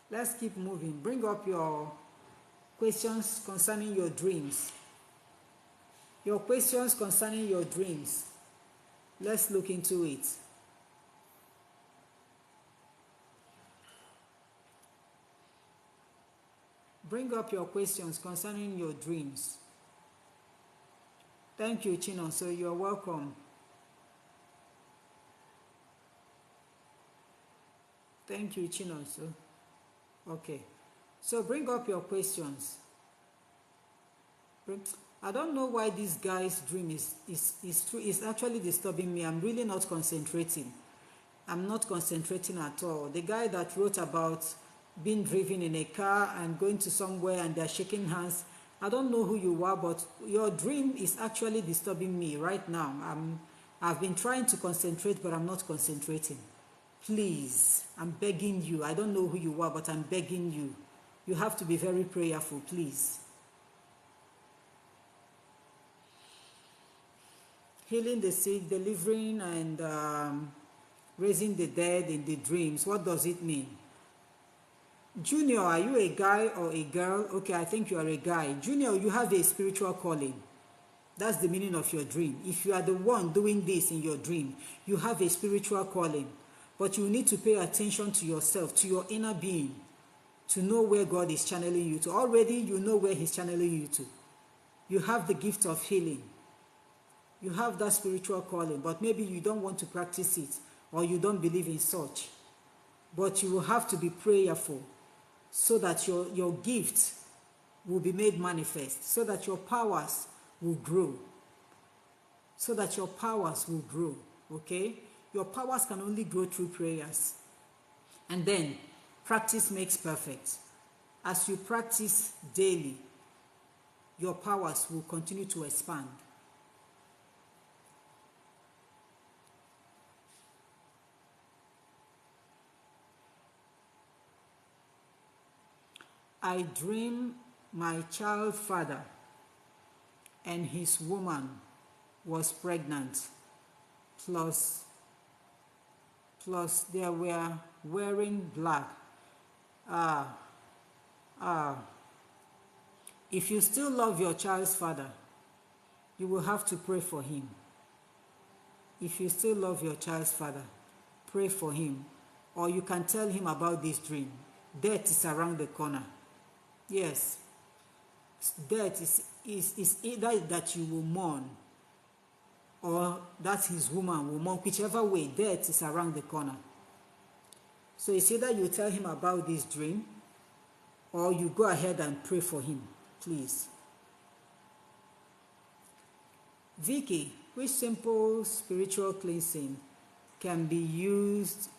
Let's keep moving. Bring up your questions concerning your dreams. Your questions concerning your dreams. Let's look into it. Bring up your questions concerning your dreams. Thank you, Chino. So you're welcome. Thank you, Chino. So, okay. So bring up your questions. I don't know why this guy's dream is actually disturbing me. I'm really not concentrating. I'm not concentrating at all. The guy that wrote about being driven in a car and going to somewhere and they're shaking hands, I don't know who you are, but your dream is actually disturbing me right now. I've been trying to concentrate, but I'm not concentrating. Please, I'm begging you. I don't know who you are, but I'm begging you. You have to be very prayerful, please. Healing the sick, delivering and raising the dead in the dreams. What does it mean? Junior, are you a guy or a girl? Okay, I think you are a guy. Junior, you have a spiritual calling. That's the meaning of your dream. If you are the one doing this in your dream, you have a spiritual calling. But you need to pay attention to yourself, to your inner being, to know where God is channeling you to. Already you know where He's channeling you to. You have the gift of healing. You have that spiritual calling, but maybe you don't want to practice it or you don't believe in such. But you will have to be prayerful so that your gift will be made manifest, so that your powers will grow. So that your powers will grow, okay? Your powers can only grow through prayers. And then, practice makes perfect. As you practice daily, your powers will continue to expand. I dream my child father and his woman was pregnant, plus they were wearing black. If you still love your child's father, you will have to pray for him. If you still love your child's father, pray for him. Or you can tell him about this dream. Death is around the corner. Yes. Death is either that you will mourn or that his woman will mourn. Whichever way, death is around the corner. So it's either you tell him about this dream or you go ahead and pray for him, please. Vicky, which simple spiritual cleansing can be used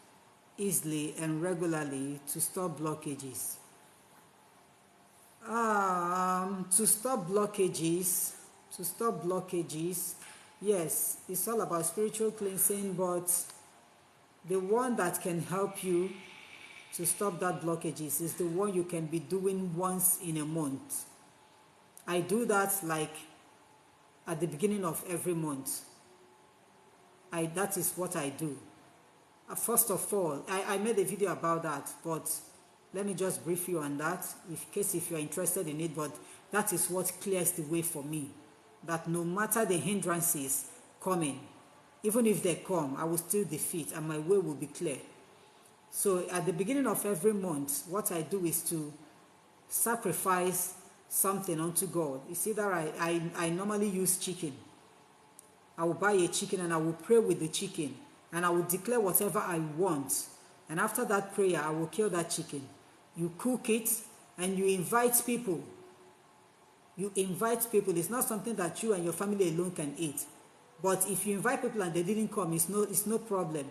easily and regularly to stop blockages? To stop blockages, yes, it's all about spiritual cleansing, but the one that can help you to stop that blockages is the one you can be doing once in a month. I do that like at the beginning of every month. That is what I do. First of all, I made a video about that, but let me just brief you on that, in case if you're interested in it, but that is what clears the way for me. That no matter the hindrances coming, even if they come, I will still defeat and my way will be clear. So at the beginning of every month, what I do is to sacrifice something unto God. It's either I normally use chicken. I will buy a chicken and I will pray with the chicken and I will declare whatever I want. And after that prayer, I will kill that chicken. You cook it and you invite people. You invite people. It's not something that you and your family alone can eat. But if you invite people and they didn't come, it's no problem.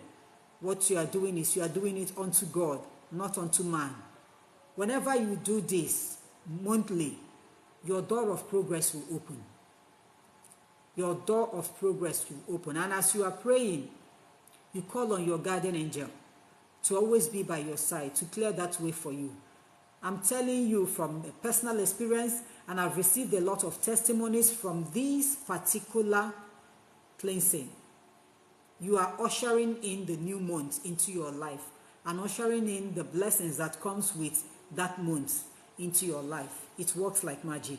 What you are doing is you are doing it unto God, not unto man. Whenever you do this, monthly, your door of progress will open. Your door of progress will open. And as you are praying, you call on your guardian angel to always be by your side, to clear that way for you. I'm telling you from a personal experience, and I've received a lot of testimonies from this particular cleansing. You are ushering in the new month into your life and ushering in the blessings that comes with that month into your life. It works like magic.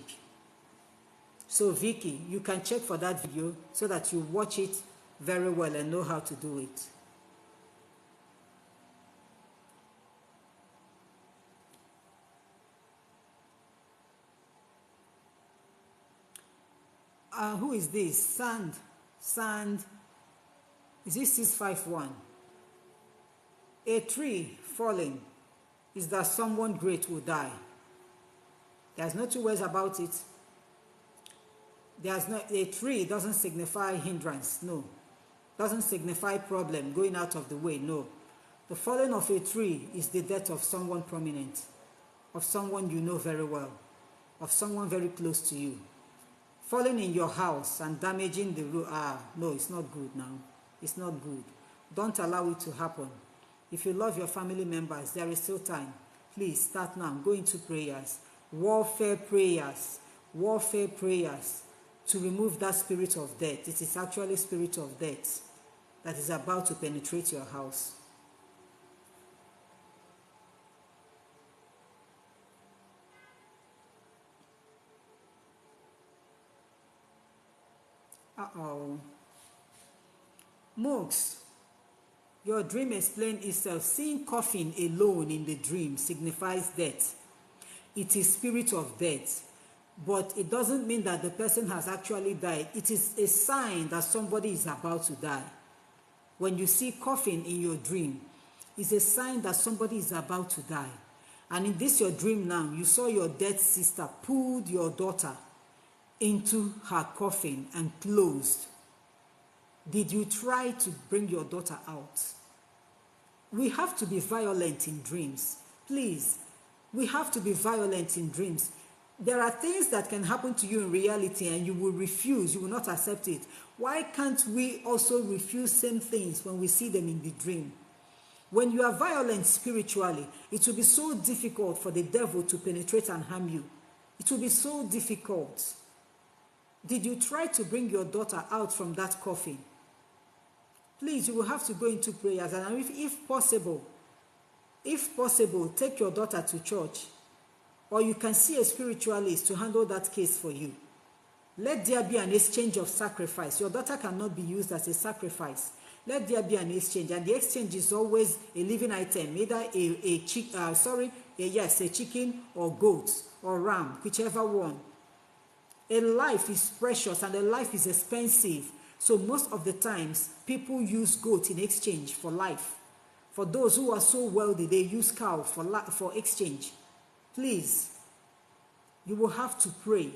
So Vicky, you can check for that video so that you watch it very well and know how to do it. Who is this? Sand. Is this 651? A tree falling is that someone great will die. There's no two ways about it. There's no, a tree doesn't signify hindrance, no. Doesn't signify problem, going out of the way, no. The falling of a tree is the death of someone prominent, of someone you know very well, of someone very close to you. Falling in your house and damaging the roof, no, it's not good now. It's not good. Don't allow it to happen. If you love your family members, there is still time. Please start now. Go into prayers. Warfare prayers. Warfare prayers to remove that spirit of death. It is actually spirit of death that is about to penetrate your house. Mooks, your dream explains itself. Seeing coffin alone in the dream signifies death. It is spirit of death. But it doesn't mean that the person has actually died. It is a sign that somebody is about to die. When you see coffin in your dream, it's a sign that somebody is about to die. And in this your dream now, you saw your dead sister pulled your daughter into her coffin and closed. Did you try to bring your daughter out? We have to be violent in dreams. Please, we have to be violent in dreams. There are things that can happen to you in reality and you will refuse, you will not accept it. Why can't we also refuse same things when we see them in the dream? When you are violent spiritually, it will be so difficult for the devil to penetrate and harm you. It will be so difficult. Did you try to bring your daughter out from that coffin? Please, you will have to go into prayers, and if possible, take your daughter to church, or you can see a spiritualist to handle that case for you. Let there be an exchange of sacrifice. Your daughter cannot be used as a sacrifice. Let there be an exchange, and the exchange is always a living item, either a chicken or goat or ram, whichever one. A life is precious and a life is expensive. So most of the times, people use goat in exchange for life. For those who are so wealthy, they use cow for exchange. Please, you will have to pray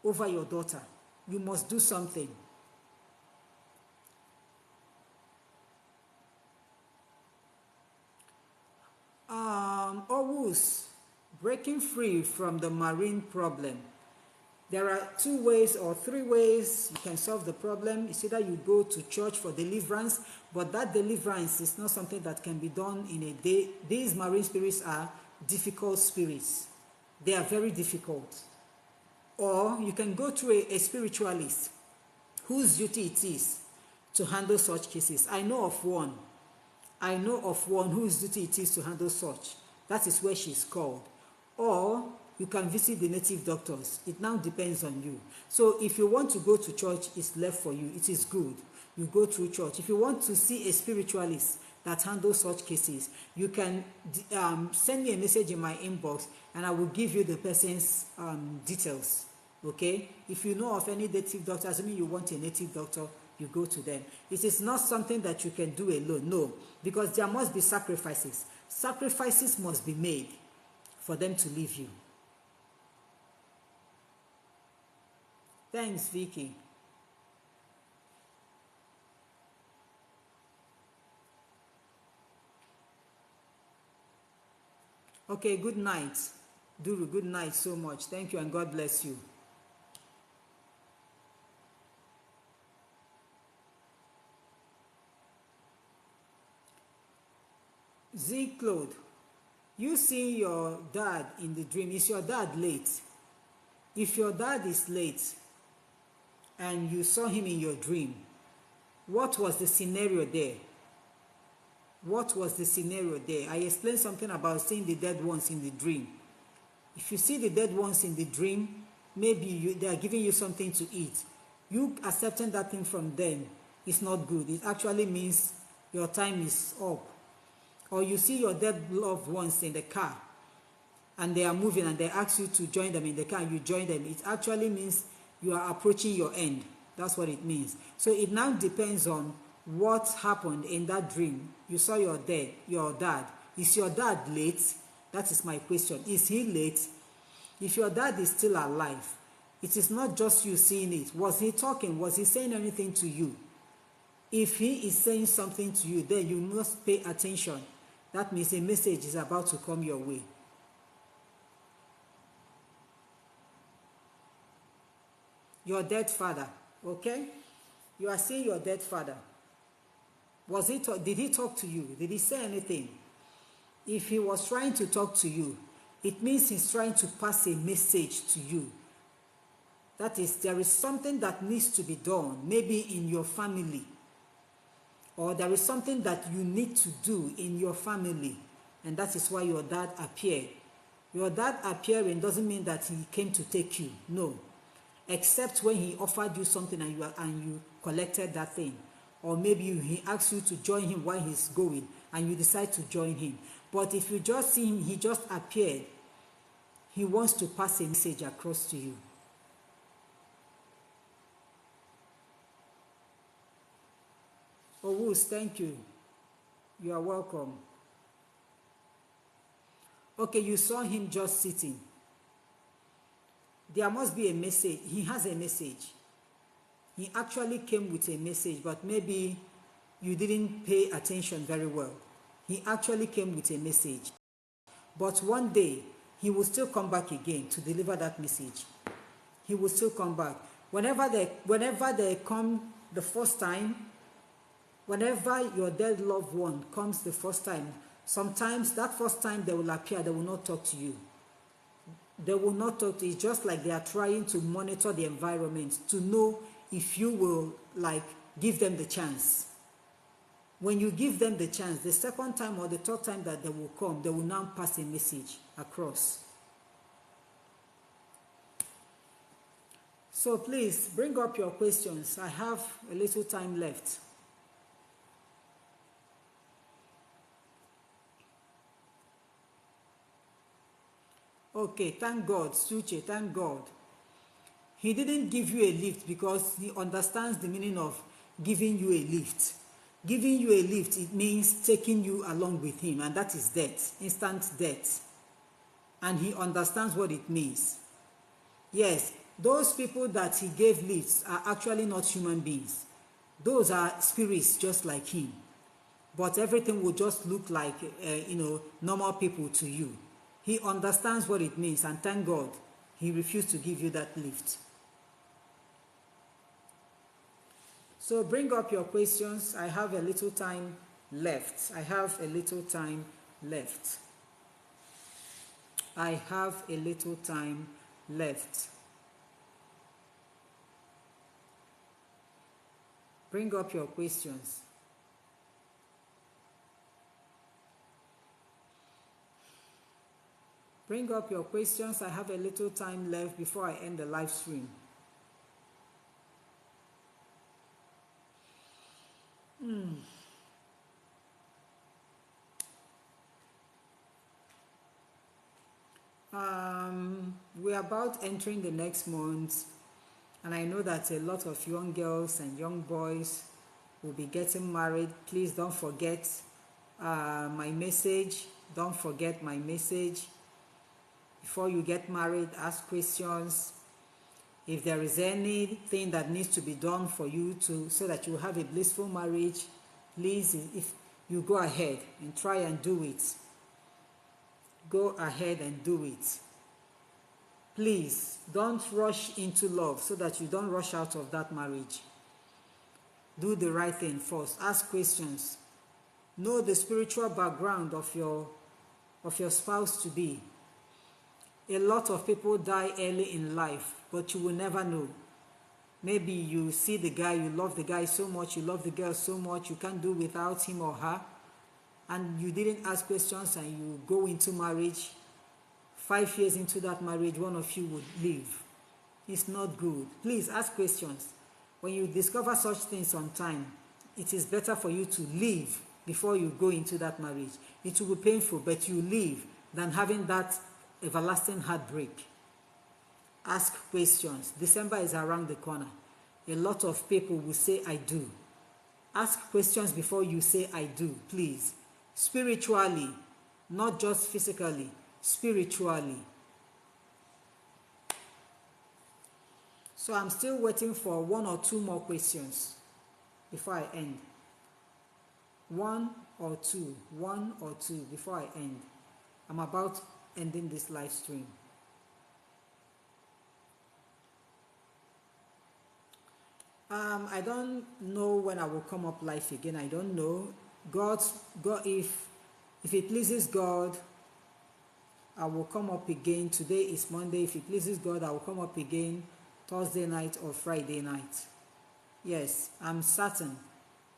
over your daughter. You must do something. Owus, breaking free from the marine problem. There are 2 ways or 3 ways you can solve the problem. It's either you go to church for deliverance, but that deliverance is not something that can be done in a day. These marine spirits are difficult spirits. They are very difficult. Or you can go to a spiritualist whose duty it is to handle such cases. I know of one whose duty it is to handle such. That is where she's called. Or you can visit the native doctors. It now depends on you. So if you want to go to church, it's left for you. It is good. You go through church. If you want to see a spiritualist that handles such cases, you can send me a message in my inbox and I will give you the person's details. Okay? If you know of any native doctor, assuming you want a native doctor, you go to them. It is not something that you can do alone. No. Because there must be sacrifices. Sacrifices must be made for them to leave you. Thanks, Vicky. Okay, good night. Duru, good night so much. Thank you and God bless you. Z Claude, you see your dad in the dream. Is your dad late? If your dad is late and you saw him in your dream, what was the scenario there? What was the scenario there? I explained something about seeing the dead ones in the dream. If you see the dead ones in the dream, maybe they are giving you something to eat. You accepting that thing from them is not good. It actually means your time is up. Or you see your dead loved ones in the car and they are moving and they ask you to join them in the car and you join them. It actually means you are approaching your end. That's what it means. So it now depends on what happened in that dream. You saw your dad. Is your dad late? That is my question. Is he late? If your dad is still alive, it is not just you seeing it. Was he talking? Was he saying anything to you? If he is saying something to you, then you must pay attention. That means a message is about to come your way. Your dead father, okay? You are seeing your dead father. Did he talk to you? Did he say anything? If he was trying to talk to you, it means he's trying to pass a message to you. That is, there is something that needs to be done, maybe in your family, or there is something that you need to do in your family, and that is why your dad appeared. Your dad appearing doesn't mean that he came to take you, no. Except when he offered you something and you collected that thing. Or maybe he asked you to join him while he's going and you decide to join him. But if you just see him, he just appeared, he wants to pass a message across to you. Owus, thank you. You are welcome. Okay, you saw him just sitting. There must be a message. He has a message. He actually came with a message, but maybe you didn't pay attention very well. He actually came with a message. But one day, he will still come back again to deliver that message. He will still come back. Whenever they come the first time, whenever your dead loved one comes the first time, sometimes that first time they will appear, they will not talk to you. They will not talk to you. It's just like they are trying to monitor the environment to know if you will give them the chance. When you give them the chance, the second time or the third time that they will come, they will now pass a message across. So please bring up your questions. I have a little time left. Okay, thank God, Suche, thank God. He didn't give you a lift because he understands the meaning of giving you a lift. Giving you a lift, it means taking you along with him, and that is death, instant death. And he understands what it means. Yes, those people that he gave lifts are actually not human beings. Those are spirits just like him. But everything will just look like, normal people to you. He understands what it means, and thank God, he refused to give you that lift. So bring up your questions. I have a little time left. I have a little time left. I have a little time left. Bring up your questions. Bring up your questions. I have a little time left before I end the live stream. We're about entering the next month, and I know that a lot of young girls and young boys will be getting married. Please don't forget my message. Don't forget my message. Before you get married, ask questions. If there is anything that needs to be done for you so that you have a blissful marriage, please, if you go ahead and try and do it. Go ahead and do it. Please don't rush into love so that you don't rush out of that marriage. Do the right thing first. Ask questions. Know the spiritual background of your spouse to be. A lot of people die early in life, but you will never know. Maybe you see the guy, you love the guy so much, you love the girl so much, you can't do without him or her, and you didn't ask questions and you go into marriage. 5 years into that marriage, one of you would leave. It's not good. Please ask questions. When you discover such things on time, it is better for you to leave before you go into that marriage. It will be painful, but you leave than having that everlasting heartbreak. Ask questions. December is around the corner. A lot of people will say, I do. Ask questions before you say, I do, please. Spiritually, not just physically, spiritually. So I'm still waiting for 1 or 2 more questions before I end. 1 or 2 before I end. I'm about ending this live stream. I don't know when I will come up live again. I don't know. God, if it pleases God, I will come up again. Today is Monday. If it pleases God, I will come up again Thursday night or Friday night. Yes, I'm certain.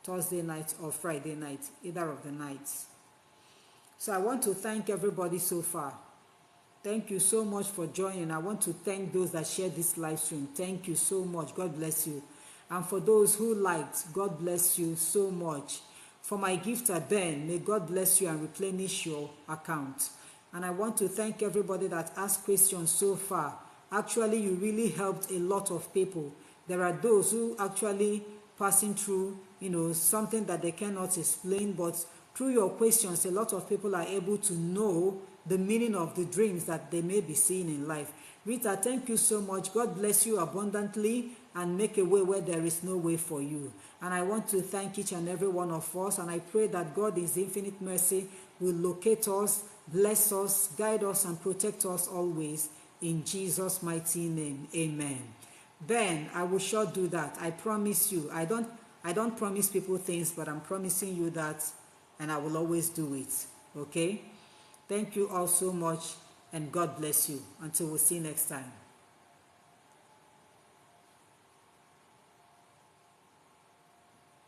Thursday night or Friday night, either of the nights. So I want to thank everybody so far. Thank you so much for joining. I want to thank those that shared this live stream. Thank you so much. God bless you. And for those who liked, God bless you so much. For my gifter, Ben, may God bless you and replenish your account. And I want to thank everybody that asked questions so far. Actually, you really helped a lot of people. There are those who actually passing through, something that they cannot explain, but through your questions, a lot of people are able to know the meaning of the dreams that they may be seeing in life. Rita, thank you so much. God bless you abundantly and make a way where there is no way for you. And I want to thank each and every one of us, and I pray that God in His infinite mercy will locate us, bless us, guide us, and protect us always. In Jesus' mighty name, amen. Ben, I will sure do that. I promise you. I don't promise people things, but I'm promising you that, and I will always do it. Okay? Thank you all so much, and God bless you. Until we see you next time.